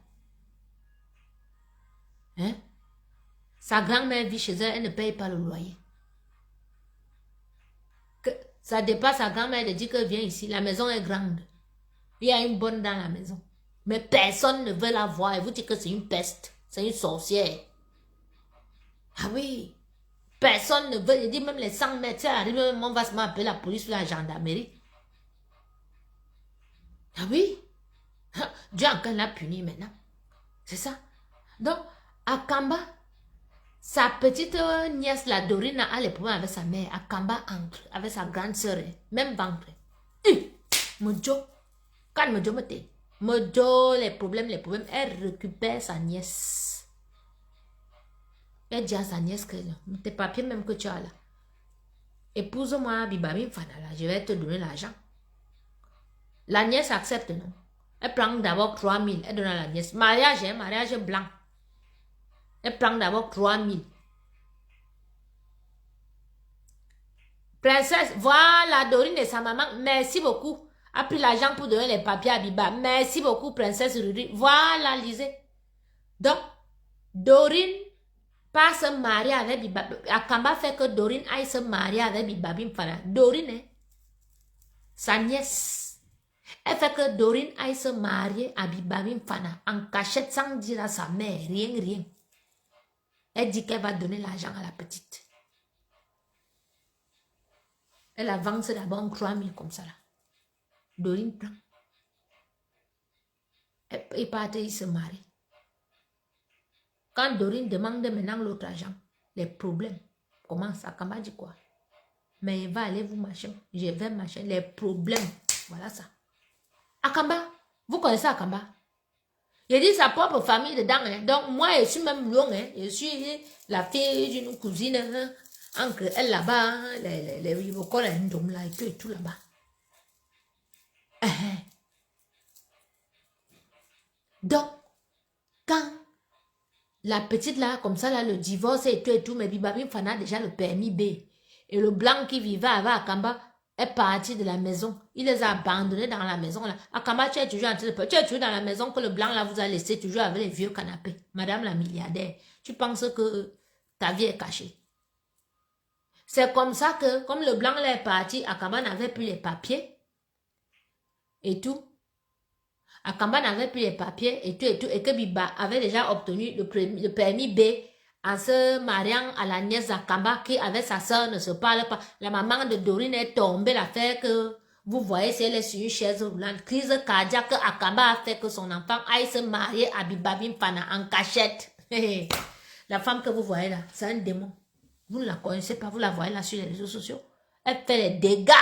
Sa grand-mère vit chez elle, elle ne paye pas le loyer. Ça dépasse sa grand-mère de dire que viens ici, la maison est grande. Il y a une bonne dans la maison. Mais personne ne veut la voir et vous dites que c'est une peste, c'est une sorcière. Ah oui, personne ne veut, il dit même les 100 mètres, ça arrive, même on va se appeler la police ou la gendarmerie. Ah oui, Dieu encore l'a puni maintenant. C'est ça. Donc, Akamba, sa petite nièce, la Dorine, a les problèmes avec sa mère. Akamba entre avec sa grande sœur, même ventre. Mojo, quand Mojo me dit, Mojo, les problèmes, elle récupère sa nièce. Elle dit à sa nièce que tes papiers même que tu as là. Épouse-moi, Bibami Fana, là, je vais te donner l'argent. La nièce accepte, non? Elle prend d'abord 3 000, elle donne à la nièce. Mariage blanc. Elle prend d'abord 3 000. Princesse, voilà Dorine et sa maman. Merci beaucoup. A pris l'argent pour donner les papiers à Biba. Merci beaucoup, princesse Ruri. Voilà, lisez. Donc, Dorine pas se marier avec Biba. Akamba fait que Dorine aille se marier avec Biba Bimfana. Dorine, sa nièce. Elle fait que Dorine aille se marier à Biba Bimfana en cachette sans dire à sa mère. Rien. Elle dit qu'elle va donner l'argent à la petite. Elle avance d'abord 3 000 comme ça là. Dorine prend. Et part, il se marie. Quand Dorine demande maintenant l'autre argent, les problèmes commencent. Akamba dit quoi? Mais il va aller vous machin. Je vais machin. Les problèmes. Voilà ça. Akamba. Vous connaissez Akamba? Il dit sa propre famille dedans. Hein. Donc moi, je suis même loin. Hein. Je suis la fille d'une cousine. Hein. Entre elle là-bas, les Yvokol et tout là-bas. Donc, quand la petite là, comme ça, là, le divorce et tout, mais Bibabim Fana a déjà le permis B. Et le blanc qui vivait avec Akamba est parti de la maison. Il les a abandonnés dans la maison là. Akamba, tu es toujours en train de... Tu es toujours dans la maison que le blanc là vous a laissé toujours avec les vieux canapés. Madame la milliardaire, tu penses que ta vie est cachée. C'est comme ça que, comme le blanc là est parti, Akamba n'avait plus les papiers et tout. Akamba n'avait plus les papiers et tout, et que Biba avait déjà obtenu le permis B en se mariant à la nièce d'Akamba qui avec sa soeur ne se parle pas. La maman de Dorine est tombée, l'affaire que vous voyez, c'est elle est sur une chaise roulante. Crise cardiaque, Akamba a fait que son enfant aille se marier à Biba Bimfana en cachette. La femme que vous voyez là, c'est un démon. Vous ne la connaissez pas, vous la voyez là sur les réseaux sociaux. Elle fait les dégâts.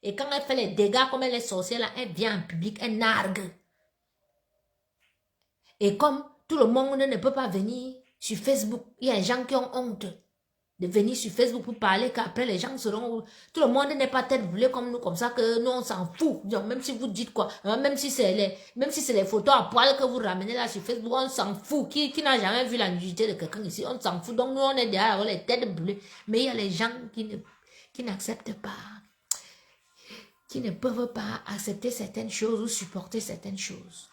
Et quand elle fait les dégâts, comme elle est sorcière là, elle vient en public, elle nargue. Et comme tout le monde ne peut pas venir sur Facebook, il y a des gens qui ont honte de venir sur Facebook pour parler, qu'après les gens seront... Tout le monde n'est pas tête brûlée comme nous, comme ça que nous on s'en fout. Donc, même si vous dites quoi, même si c'est les photos à poil que vous ramenez là sur Facebook, on s'en fout. Qui n'a jamais vu la nudité de quelqu'un ici, on s'en fout. Donc nous on est derrière avoir les têtes brûlées. Mais il y a les gens qui n'acceptent pas, qui ne peuvent pas accepter certaines choses ou supporter certaines choses.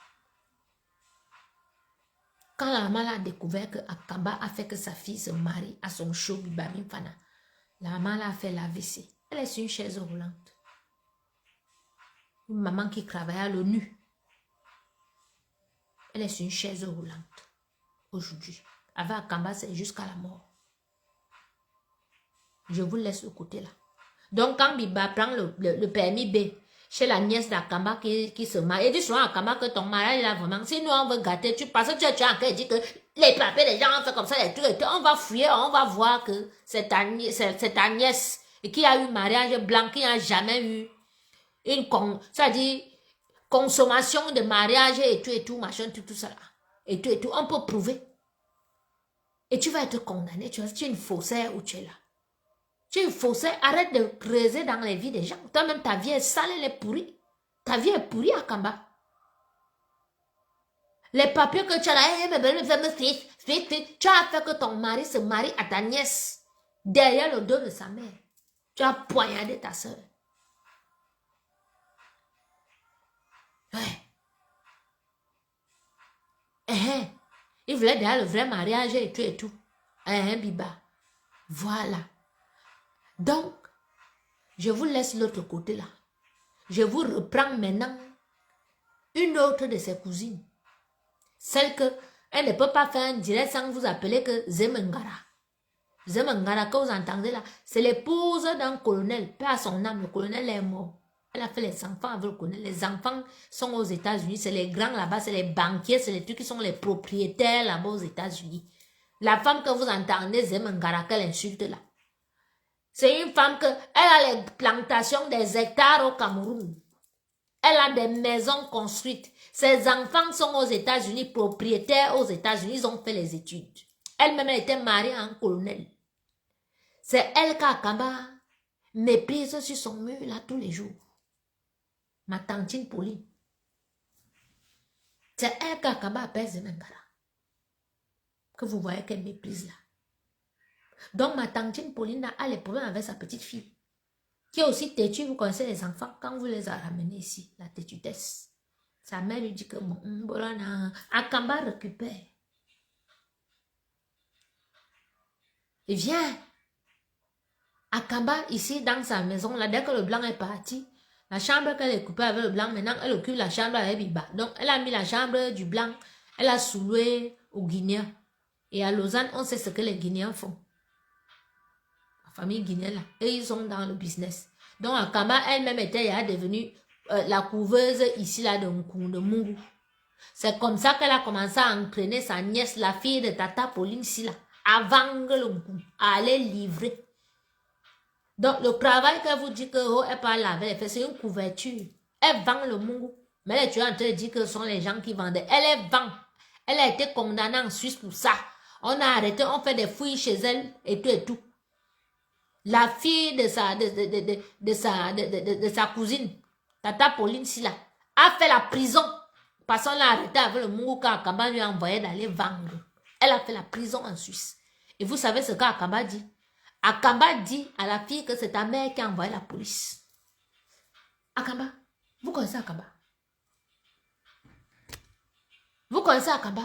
Quand la maman a découvert que Akamba a fait que sa fille se marie à son show Bibami Fana, la maman a fait la WC. Elle est sur une chaise roulante. Une maman qui travaille à l'ONU. Elle est sur une chaise roulante. Aujourd'hui. Avec Akamba, c'est jusqu'à la mort. Je vous laisse le côté là. Donc quand Biba prend le permis B, chez la nièce d'Akamba qui se marie. Et dis souvent à Akamba que ton mariage là vraiment, si nous on veut gâter, parce que tu as encore dit que les papiers des gens ont fait comme ça, les trucs, on va fouiller, on va voir que c'est ta nièce et qui a eu mariage blanc, qui n'a jamais eu une consommation de mariage et tout, machin, tout ça là. Et tout, on peut prouver. Et tu vas être condamné, tu es une faussaire où tu es là. Tu es faussé, arrête de creuser dans les vies des gens. Toi-même, ta vie est sale, elle est pourrie. Ta vie est pourrie à Kamba. Les papiers que tu as là, tu as fait que ton mari se marie à ta nièce derrière le dos de sa mère. Tu as poignardé ta soeur. Ouais. Il voulait derrière le vrai mariage et tout. Biba. Voilà. Donc, Je vous laisse l'autre côté là. Je vous reprends maintenant une autre de ses cousines. Celle que elle ne peut pas faire un direct sans vous appeler que Zemengara. Zemengara que vous entendez là, c'est l'épouse d'un colonel. Paix à son âme, le colonel est mort. Elle a fait les enfants avec le colonel. Les enfants sont aux États-Unis. C'est les grands là-bas, c'est les banquiers, c'est les trucs qui sont les propriétaires là-bas aux États-Unis. La femme que vous entendez, Zemengara, qu'elle insulte là. C'est une femme elle a les plantations des hectares au Cameroun. Elle a des maisons construites. Ses enfants sont aux États-Unis, propriétaires aux États-Unis. Ils ont fait les études. Elle-même était mariée à un colonel. C'est elle qu'Akamba méprise sur son mur là tous les jours. Ma tantine Pauline. C'est elle qu'Akamba appelle Zemengara. Que vous voyez qu'elle méprise là. Donc ma tantine Pauline a les problèmes avec sa petite fille. Qui est aussi têtue, vous connaissez les enfants, quand vous les avez ramenés ici, la têtutesse. Sa mère lui dit que bon, Akamba récupère. Et vient. Akamba, ici, dans sa maison, là, dès que le blanc est parti, la chambre qu'elle a coupée avec le blanc, maintenant, elle occupe la chambre avec Biba. Donc, elle a mis la chambre du blanc, elle a sous-loué aux Guinéens. Et à Lausanne, on sait ce que les Guinéens font. La famille guinéenne, là, et ils sont dans le business. Donc, Akamba, elle-même était devenue la couveuse ici, là, de Mungu. C'est comme ça qu'elle a commencé à entraîner sa nièce, la fille de Tata Pauline, ici, là, à vendre le Mungu, à aller livrer. Donc, le travail qu'elle vous dit que oh, elle parle avec, c'est une couverture. Elle vend le Mungu. Mais là, tu es en train de dire que ce sont les gens qui vendaient. Elle vend. Elle a été condamnée en Suisse pour ça. On a arrêté, on fait des fouilles chez elle et tout et tout. La fille de sa cousine, Tata Pauline Silla, a fait la prison. Parce qu'on l'a arrêté avec le Mungu qu'Akamba lui a envoyé d'aller vendre. Elle a fait la prison en Suisse. Et vous savez ce qu'Akamba dit? Akamba dit à la fille que c'est ta mère qui a envoyé la police. Akamba, vous connaissez Akamba? Vous connaissez Akamba?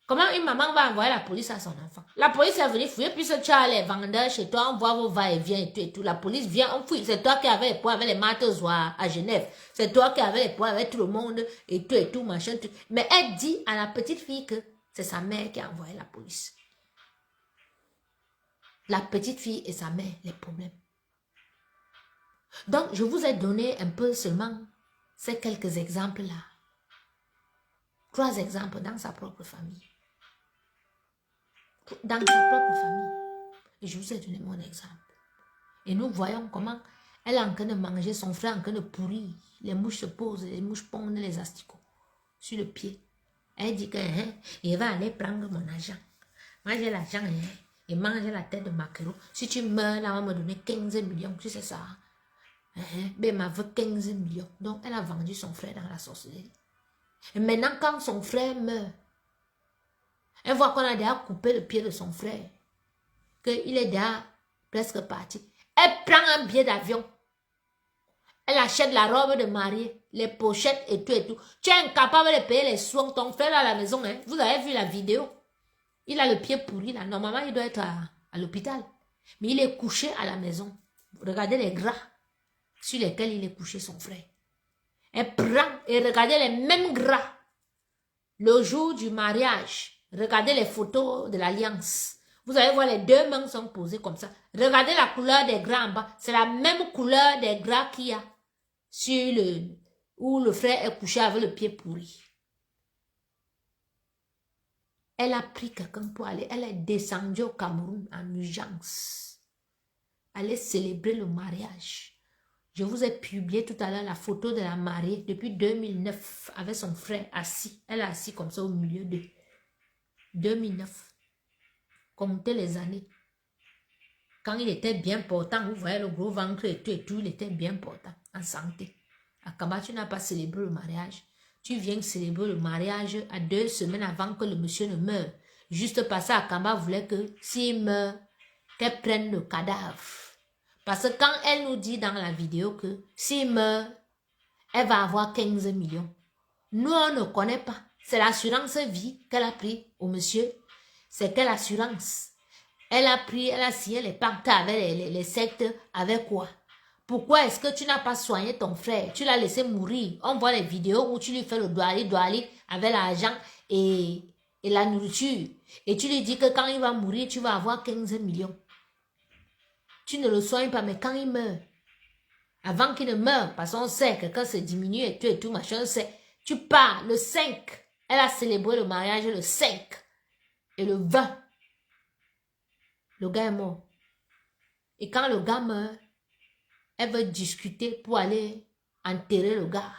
Comment une maman va envoyer la police à son enfant? La police est venue fouiller, puisque tu as les vendeurs chez toi, on voit vos va-et-vient et tout et tout. La police vient, on fouille. C'est toi qui avais les poids avec les Martezois à Genève. C'est toi qui avais les poids avec tout le monde et tout, machin, tout. Mais elle dit à la petite fille que c'est sa mère qui a envoyé la police. La petite fille et sa mère, les problèmes. Donc, je vous ai donné un peu seulement ces quelques exemples-là. 3 exemples dans sa propre famille. Dans sa propre famille. Et je vous ai donné mon exemple. Et nous voyons comment elle est en train de manger, son frère en train de pourrir. Les mouches se posent, les mouches pondent les asticots sur le pied. Elle dit que il va aller prendre mon argent. Moi j'ai l'argent et manger la tête de maquereau. Si tu meurs, là, on va me donner 15 millions. Tu sais ça? Ben, m'a veut 15 millions. Donc, elle a vendu son frère dans la sorcellerie. Et maintenant, quand son frère meurt, elle voit qu'on a déjà coupé le pied de son frère. Qu'il est déjà presque parti. Elle prend un billet d'avion. Elle achète la robe de mariée, les pochettes et tout et tout. Tu es incapable de payer les soins. Ton frère à la maison, hein? Vous avez vu la vidéo? Il a le pied pourri là. Normalement, il doit être à l'hôpital. Mais il est couché à la maison. Regardez les draps sur lesquels il est couché, son frère. Elle prend et regardez les mêmes draps. Le jour du mariage, regardez les photos de l'alliance. Vous allez voir, les 2 mains sont posées comme ça. Regardez la couleur des draps en bas. C'est la même couleur des draps qu'il y a sur où le frère est couché avec le pied pourri. Elle a pris quelqu'un pour aller. Elle est descendue au Cameroun en urgence. Aller célébrer le mariage. Je vous ai publié tout à l'heure la photo de la mariée depuis 2009 avec son frère assis. Elle est assise comme ça au milieu de 2009. Comptez les années. Quand il était bien portant, vous voyez le gros ventre et tout, il était bien portant, en santé. Akamba, tu n'as pas célébré le mariage. Tu viens célébrer le mariage à 2 semaines avant que le monsieur ne meure. Juste parce que Akamba voulait que s'il meurt, qu'elle prenne le cadavre. Parce que quand elle nous dit dans la vidéo que s'il meurt, elle va avoir 15 millions. Nous, on ne connaît pas. C'est l'assurance vie qu'elle a pris au monsieur. C'est quelle assurance? Elle a pris, elle a signé les pactes avec les sectes. Avec quoi? Pourquoi est-ce que tu n'as pas soigné ton frère? Tu l'as laissé mourir. On voit les vidéos où tu lui fais le douali avec l'argent et la nourriture. Et tu lui dis que quand il va mourir, tu vas avoir 15 millions. Tu ne le soignes pas, mais quand il meurt, avant qu'il ne meure, parce qu'on sait que quand c'est diminué et tout, machin, c'est, tu pars le 5. Elle a célébré le mariage le 5. Et le 20, le gars est mort. Et quand le gars meurt, elle veut discuter pour aller enterrer le gars.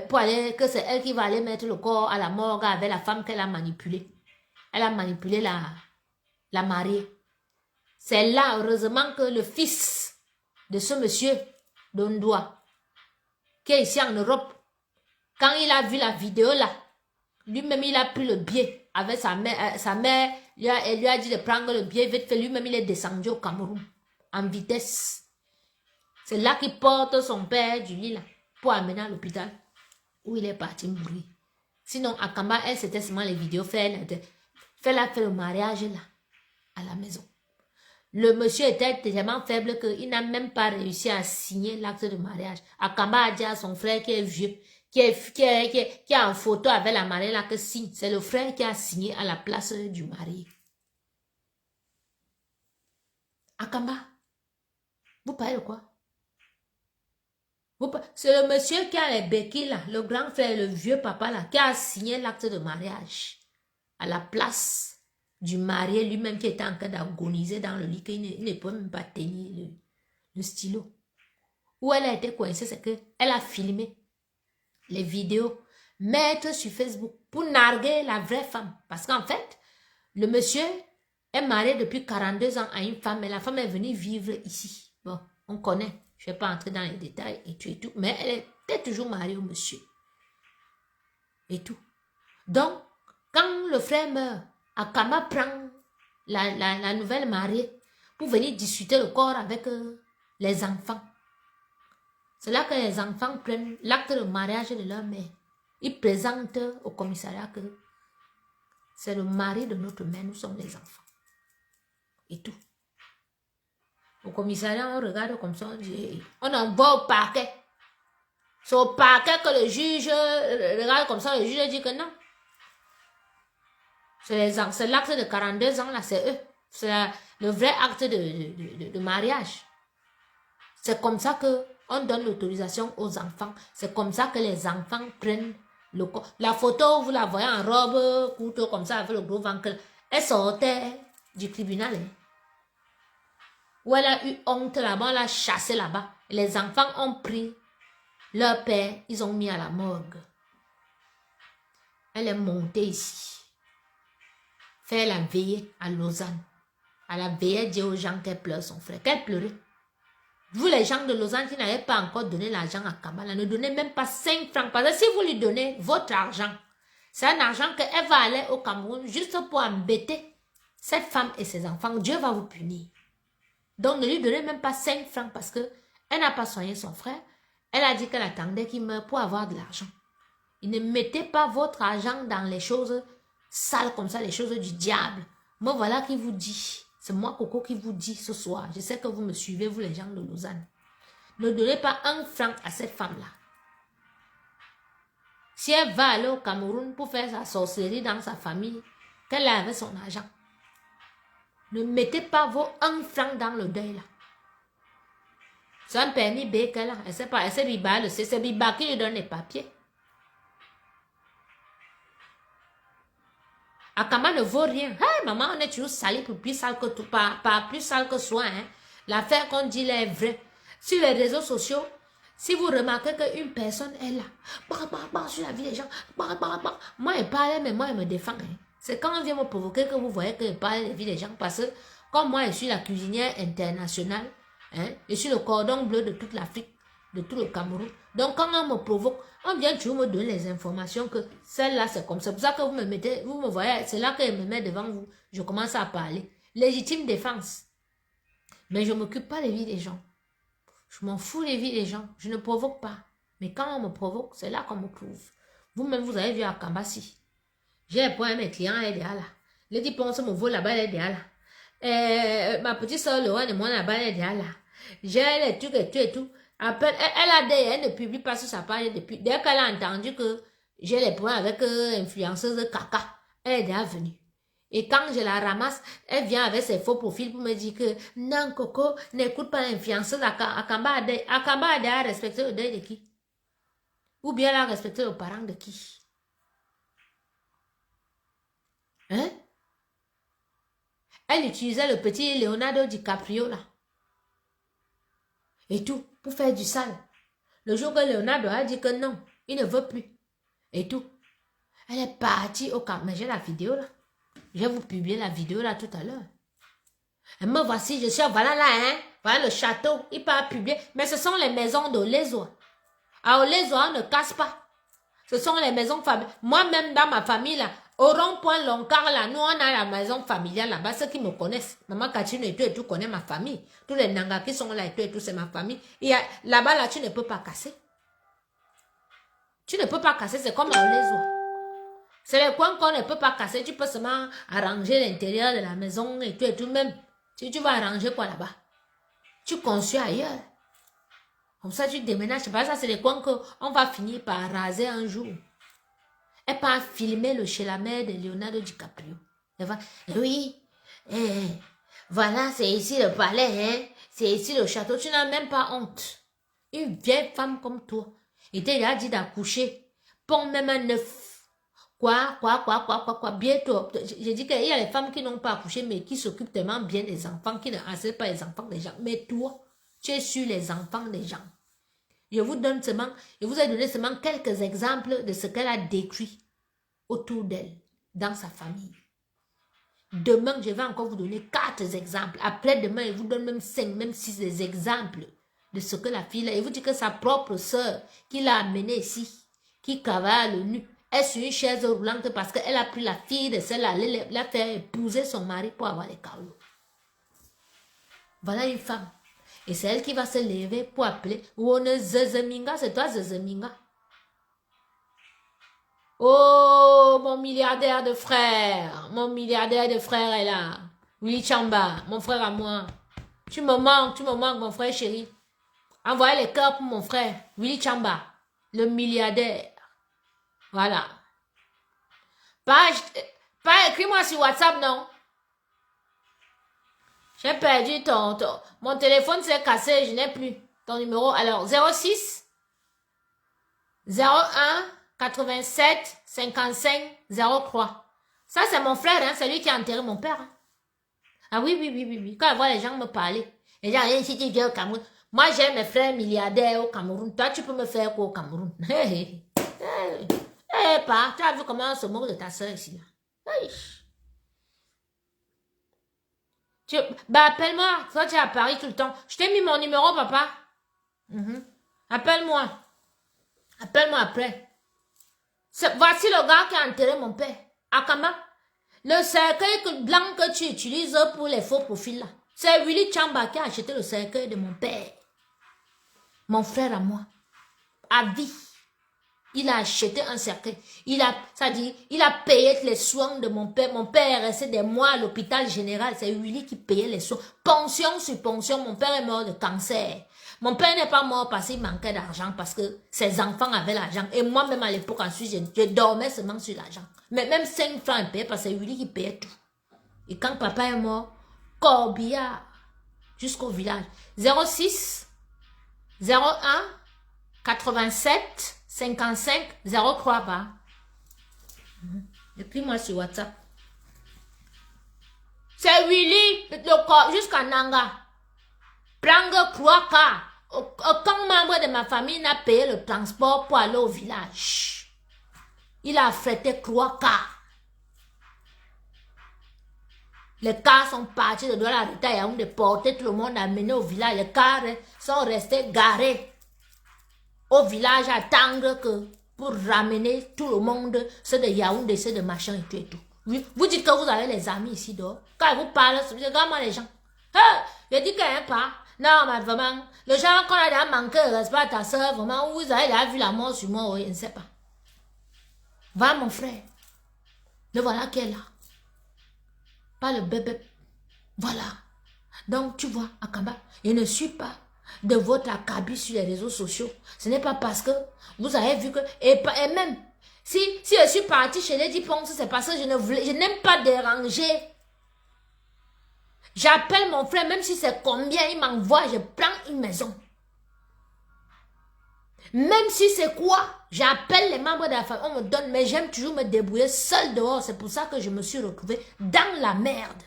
Pour aller, que c'est elle qui va aller mettre le corps à la morgue avec la femme qu'elle a manipulée. Elle a manipulé la mariée. C'est là, heureusement, que le fils de ce monsieur Dondoua, qui est ici en Europe, quand il a vu la vidéo là, lui-même il a pris le billet avec sa mère elle lui a dit de prendre le billet vite fait, lui-même il est descendu au Cameroun en vitesse. C'est là qu'il porte son père du lit là pour amener à l'hôpital où il est parti mourir. Sinon à Kamba, elle c'était seulement les vidéos fait le mariage là à la maison. Le monsieur était tellement faible qu'il n'a même pas réussi à signer l'acte de mariage. Akamba a dit à son frère qui est vieux, qui a en photo avec la mariée là, que signe. C'est le frère qui a signé à la place du mari. Akamba, vous parlez de quoi? C'est le monsieur qui a les béquilles là, le grand frère, le vieux papa là, qui a signé l'acte de mariage à la place du marié lui-même qui était en train d'agoniser dans le lit, qu'il ne peut même pas tenir le stylo. Où elle a été coincée, c'est qu'elle a filmé les vidéos, mettre sur Facebook pour narguer la vraie femme. Parce qu'en fait, le monsieur est marié depuis 42 ans à une femme, et la femme est venue vivre ici. Bon, on connaît, je ne vais pas entrer dans les détails et tout, mais elle était toujours mariée au monsieur. Et tout. Donc, quand le frère meurt, Akama prend la nouvelle mariée pour venir discuter le corps avec les enfants. C'est là que les enfants prennent l'acte de mariage de leur mère. Ils présentent au commissariat que c'est le mari de notre mère, nous sommes les enfants. Et tout. Au commissariat, on regarde comme ça, on dit, on envoie au parquet. C'est au parquet que le juge regarde comme ça, le juge dit que non. C'est l'acte de 42 ans, là, c'est eux. C'est le vrai acte de mariage. C'est comme ça qu'on donne l'autorisation aux enfants. C'est comme ça que les enfants prennent le corps. La photo, vous la voyez en robe, couteau comme ça, avec le gros ventre. Elle sortait du tribunal. Hein. Où elle a eu honte là-bas, on l'a chassée là-bas. Les enfants ont pris leur père, ils ont mis à la morgue. Elle est montée ici. Faire la veillée à Lausanne. À la veillée, dire aux gens qu'elle pleure son frère. Qu'elle pleurait. Vous, les gens de Lausanne qui n'avaient pas encore donné l'argent à Kamala, ne donnez même pas 5 francs. Parce que si vous lui donnez votre argent, c'est un argent qu'elle va aller au Cameroun juste pour embêter cette femme et ses enfants. Dieu va vous punir. Donc, ne lui donnez même pas 5 francs parce qu'elle n'a pas soigné son frère. Elle a dit qu'elle attendait qu'il meure pour avoir de l'argent. Ne mettez pas votre argent dans les choses sales comme ça, les choses du diable. Moi, voilà qui vous dit. C'est moi, Coco, qui vous dit ce soir. Je sais que vous me suivez, vous les gens de Lausanne. Ne donnez pas 1 franc à cette femme-là. Si elle va aller au Cameroun pour faire sa sorcellerie dans sa famille, qu'elle avait son argent. Ne mettez pas vos 1 franc dans le deuil là. C'est un permis B qu'elle a. Elle sait pas, elle sait Biba, c'est Biba qui lui donne les papiers. Akama ne vaut rien. Hey, maman, on est toujours salé pour plus sale que tout, pas plus sale que soi. Hein. L'affaire qu'on dit là est vraie. Sur les réseaux sociaux, si vous remarquez qu'une personne est là, sur la vie des gens, moi, elle parle, mais moi, elle me défend. Hein. C'est quand on vient me provoquer que vous voyez qu'elle parle de la vie des gens. Parce que, comme moi, je suis la cuisinière internationale, hein, je suis le cordon bleu de toute l'Afrique, de tout le Cameroun. Donc, quand on me provoque, on vient toujours me donner les informations que celle-là, c'est comme ça. C'est pour ça que vous me mettez, vous me voyez, c'est là qu'elle me met devant vous. Je commence à parler. Légitime défense. Mais je ne m'occupe pas des vies des gens. Je m'en fous des vies des gens. Je ne provoque pas. Mais quand on me provoque, c'est là qu'on me prouve. Vous-même, vous avez vu à Kambasi. J'ai point mes clients, elle est là. Les dit, pense mon vol là-bas, elle est déjà là. Ma petite soeur, Laurent et moi, là-bas, elle est déjà là. J'ai les trucs et tout et tout. Après, elle a dit, elle ne publie pas sur sa page depuis. Dès qu'elle a entendu que j'ai les points avec influenceuse caca, elle est déjà venue. Et quand je la ramasse, elle vient avec ses faux profils pour me dire que non, Coco, n'écoute pas l'influenceuse Akamba a respecté le deuil de qui? Ou bien elle a respecté le parent de qui? Hein? Elle utilisait le petit Leonardo DiCaprio là. Et tout, pour faire du sale. Le jour que Leonardo a dit que non, il ne veut plus. Et tout. Elle est partie au camp. Mais j'ai la vidéo là. Je vais vous publier la vidéo là tout à l'heure. Et me voici, je suis voilà là, hein. Voilà le château. Il peut publier. Mais ce sont les maisons d'Olezoa. À Olezoa, on ne casse pas. Ce sont les maisons familiales. Moi-même, dans ma famille, là, au rond-point Loncar, là, nous, on a la maison familiale là-bas. Ceux qui me connaissent, maman Katine et tout connaissent ma famille. Tous les Nanga qui sont là et tout, c'est ma famille. Et là-bas, là, tu ne peux pas casser. Tu ne peux pas casser, c'est comme à Olezoa. C'est les coins qu'on ne peut pas casser. Tu peux seulement arranger l'intérieur de la maison et tout même. Si tu vas arranger quoi là-bas? Tu construis ailleurs. Comme ça, tu déménages. C'est pas ça, c'est les coins qu'on va finir par raser un jour. Elle part filmer le chez la mère de Leonardo DiCaprio. Elle va, oui, voilà, c'est ici le palais, hein. C'est ici le château. Tu n'as même pas honte. Une vieille femme comme toi. Et t'es là dit d'accoucher. Pont même un œuf. Quoi, bientôt. J'ai dit qu'il y a les femmes qui n'ont pas accouché, mais qui s'occupent tellement bien des enfants, qui ne harcèlent pas les enfants des gens. Mais toi, tu es sur les enfants des gens. Je vous ai donné seulement quelques exemples de ce qu'elle a décrit autour d'elle, dans sa famille. Demain, je vais encore vous donner 4 exemples. Après-demain, je vous donne même 5, même 6 exemples de ce que la fille a. Et vous dit que sa propre sœur, qui l'a amenée ici, qui cavale le nu, est sur une chaise roulante parce qu'elle a pris la fille de celle-là, l'a fait épouser son mari pour avoir les caolos. Voilà une femme. Et c'est elle qui va se lever pour appeler. Ou on est Zezeminga, c'est toi Zezeminga. Oh, mon milliardaire de frère. Mon milliardaire de frère est là. Willy Chamba, mon frère à moi. Tu me manques, mon frère chéri. Envoyez les cœurs pour mon frère, Willy Chamba, le milliardaire. Voilà. Pas écris-moi sur WhatsApp, non? J'ai perdu mon téléphone s'est cassé, je n'ai plus ton numéro. Alors, 06 01 87 55 03. Ça, c'est mon frère, hein, c'est lui qui a enterré mon père. Hein. Ah oui. Quand je vois les gens me parler, les gens, si tu viens au Cameroun, moi, j'ai mes frères milliardaires au Cameroun. Toi, tu peux me faire quoi au Cameroun? Pas, tu as vu comment on se moque de ta soeur ici, là? Appelle-moi. Toi, tu es à Paris tout le temps. Je t'ai mis mon numéro, papa. Appelle-moi. Appelle-moi après. Voici le gars qui a enterré mon père. Akama. Le cercueil blanc que tu utilises pour les faux profils, là. C'est Willy Chamba qui a acheté le cercueil de mon père. Mon frère à moi. À vie. Il a acheté un cercueil. Il a payé les soins de mon père. Mon père est resté des mois à l'hôpital général. C'est Willy qui payait les soins. Pension sur pension. Mon père est mort de cancer. Mon père n'est pas mort parce qu'il manquait d'argent, parce que ses enfants avaient l'argent. Et moi-même à l'époque, ensuite, je dormais seulement sur l'argent. Mais même 5 francs, il payait parce que c'est Willy qui payait tout. Et quand papa est mort, corbillard, jusqu'au village. 06 01 87 55 03 bas. Écris-moi sur WhatsApp. C'est Willy, jusqu'à Nanga. Prendre Krouaka. Aucun membre de ma famille n'a payé le transport pour aller au village. Il a affrété Krouaka. Les cars sont partis de la rue à Yaoundé, porter tout le monde amené au village. Les cars sont restés garés au village à attendre que pour ramener tout le monde, ceux de Yaoundé, ceux de machin et tout et tout. Oui, vous dites que vous avez les amis ici dehors. Quand vous parlez, regarde-moi les gens. Je dis qu'il n'y a pas. Non, mais vraiment, le genre qu'on a déjà manqué de respect à ta soeur, vraiment, vous avez déjà vu la mort sur moi, oui, je ne sais pas. Va mon frère. Le voilà qui est là. pas le bébé. Voilà. Donc, tu vois, Akamba, je ne suis pas de votre acabit sur les réseaux sociaux. Ce n'est pas parce que vous avez vu que... Et même, si je suis partie chez Lady Ponce, c'est parce que je n'aime pas déranger. J'appelle mon frère, même si c'est combien il m'envoie, je prends une maison. Même si c'est quoi, j'appelle les membres de la famille, on me donne, mais j'aime toujours me débrouiller seul dehors. C'est pour ça que je me suis retrouvée dans la merde.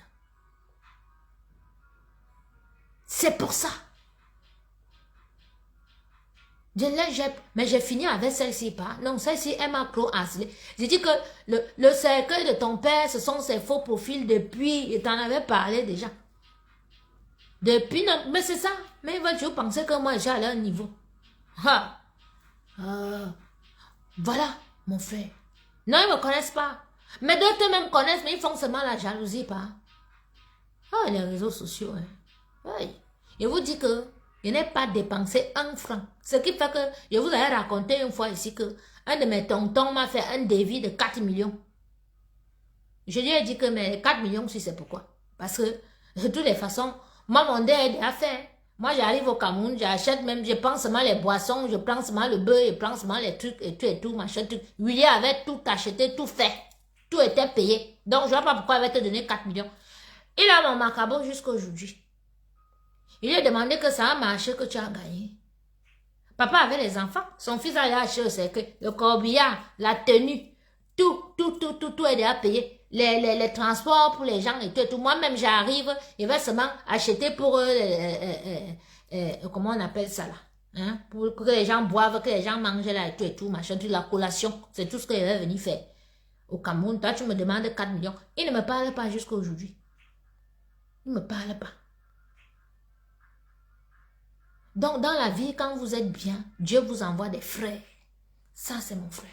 C'est pour ça. Mais j'ai fini avec celle-ci, pas. Non, celle-ci, elle m'a trop harcelé. J'ai dit que le cercueil de ton père, ce sont ses faux profils depuis, et t'en avais parlé déjà. Depuis, non, mais c'est ça. Mais ils veulent toujours penser que moi, j'ai à leur niveau. Ha. Voilà, mon frère. Non, ils ne me connaissent pas. Mais d'autres même connaissent, mais ils font seulement la jalousie, pas. Ah, les réseaux sociaux, hein. Oui. Je vous dis que je n'ai pas dépensé un franc. Ce qui fait que je vous avais raconté une fois ici que un de mes tontons m'a fait un devis de 4 millions. Je lui ai dit que mes 4 millions, si c'est pourquoi. Parce que, de toutes les façons, moi, mon dé est déjà fait. Moi, j'arrive au Cameroun, j'achète même, je prends seulement les boissons, je prends seulement le beurre, je prends seulement les trucs et tout, machin, truc. William avait tout acheté, tout fait. Tout était payé. Donc, je ne vois pas pourquoi il va te donner 4 millions. Il a mon macabo jusqu'à aujourd'hui. Il lui a demandé que ça a marché, que tu as gagné. Papa avait les enfants. Son fils a acheté le cercueil, le corbillard, la tenue. Tout est déjà payé. Les transports pour les gens et tout. Moi-même, j'arrive, il va seulement acheter pour, comment on appelle ça là? Hein? Pour que les gens boivent, que les gens mangent là et tout, machin, toute la collation. C'est tout ce qu'il va venir faire. Au Cameroun, toi, tu me demandes 4 millions. Il ne me parle pas jusqu'à aujourd'hui. Il ne me parle pas. Donc, dans la vie, quand vous êtes bien, Dieu vous envoie des frères. Ça, c'est mon frère.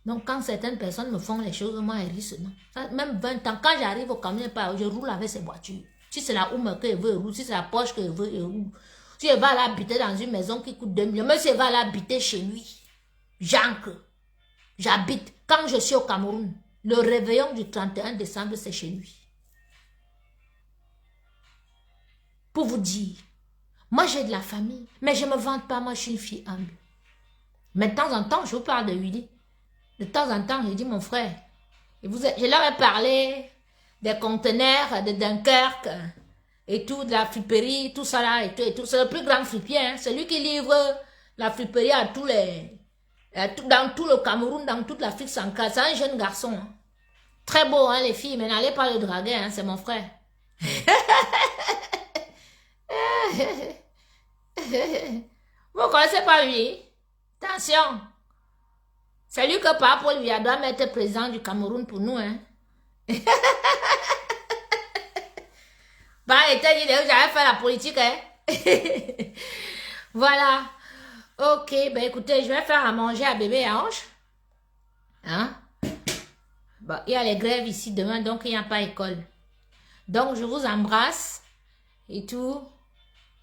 Donc, quand certaines personnes me font les choses, moi, elles risent, non. Même 20 ans, quand j'arrive au camion, je roule avec ces voitures. Si c'est la Hummer que je veux, je roule. Si c'est la Porsche que je veux, je roule. Si je vais aller habiter dans une maison qui coûte 2 millions, même si je vais aller habiter chez lui, j'ancre. J'habite. Quand je suis au Cameroun, le réveillon du 31 décembre, c'est chez lui. Pour vous dire, moi j'ai de la famille, mais je ne me vante pas, moi je suis une fille humble. Mais de temps en temps, je vous parle de Willy. De temps en temps, je dis mon frère, je leur ai parlé des conteneurs de Dunkerque et tout, de la friperie, tout ça là et tout. C'est le plus grand fripier, hein. C'est lui qui livre la friperie à tous dans tout le Cameroun, dans toute l'Afrique centrale. C'est un jeune garçon. Hein. Très beau, hein, les filles, mais n'allez pas le draguer, hein, c'est mon frère. Vous ne connaissez pas lui? Attention. C'est lui que Papa lui a doit mettre président du Cameroun pour nous. Hein? Bah, j'avais fait la politique. Hein? Voilà. Ok, ben écoutez, je vais faire à manger à bébé Ange. Hein? Bon, il y a les grèves ici demain, donc il n'y a pas école. Donc, je vous embrasse et tout.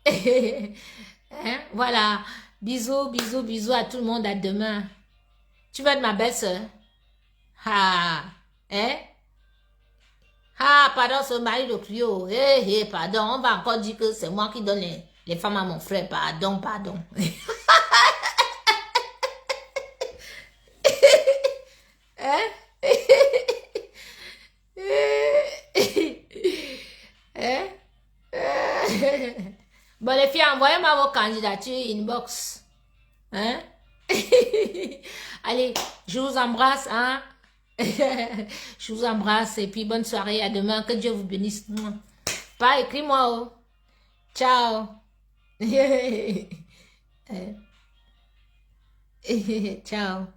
Hein? Voilà. Bisous, bisous, bisous à tout le monde. À demain. Tu vas être ma belle-sœur. Ah. Hein? Ah, pardon, ce mari de Clio. Pardon. On va encore dire que c'est moi qui donne les femmes à mon frère. Pardon, pardon. Hein? Hein? Bon, les filles, envoyez-moi vos candidatures inbox. Hein? Allez, je vous embrasse, hein? Je vous embrasse et puis bonne soirée. À demain. Que Dieu vous bénisse. Pas écris-moi. Oh. Ciao. Ciao.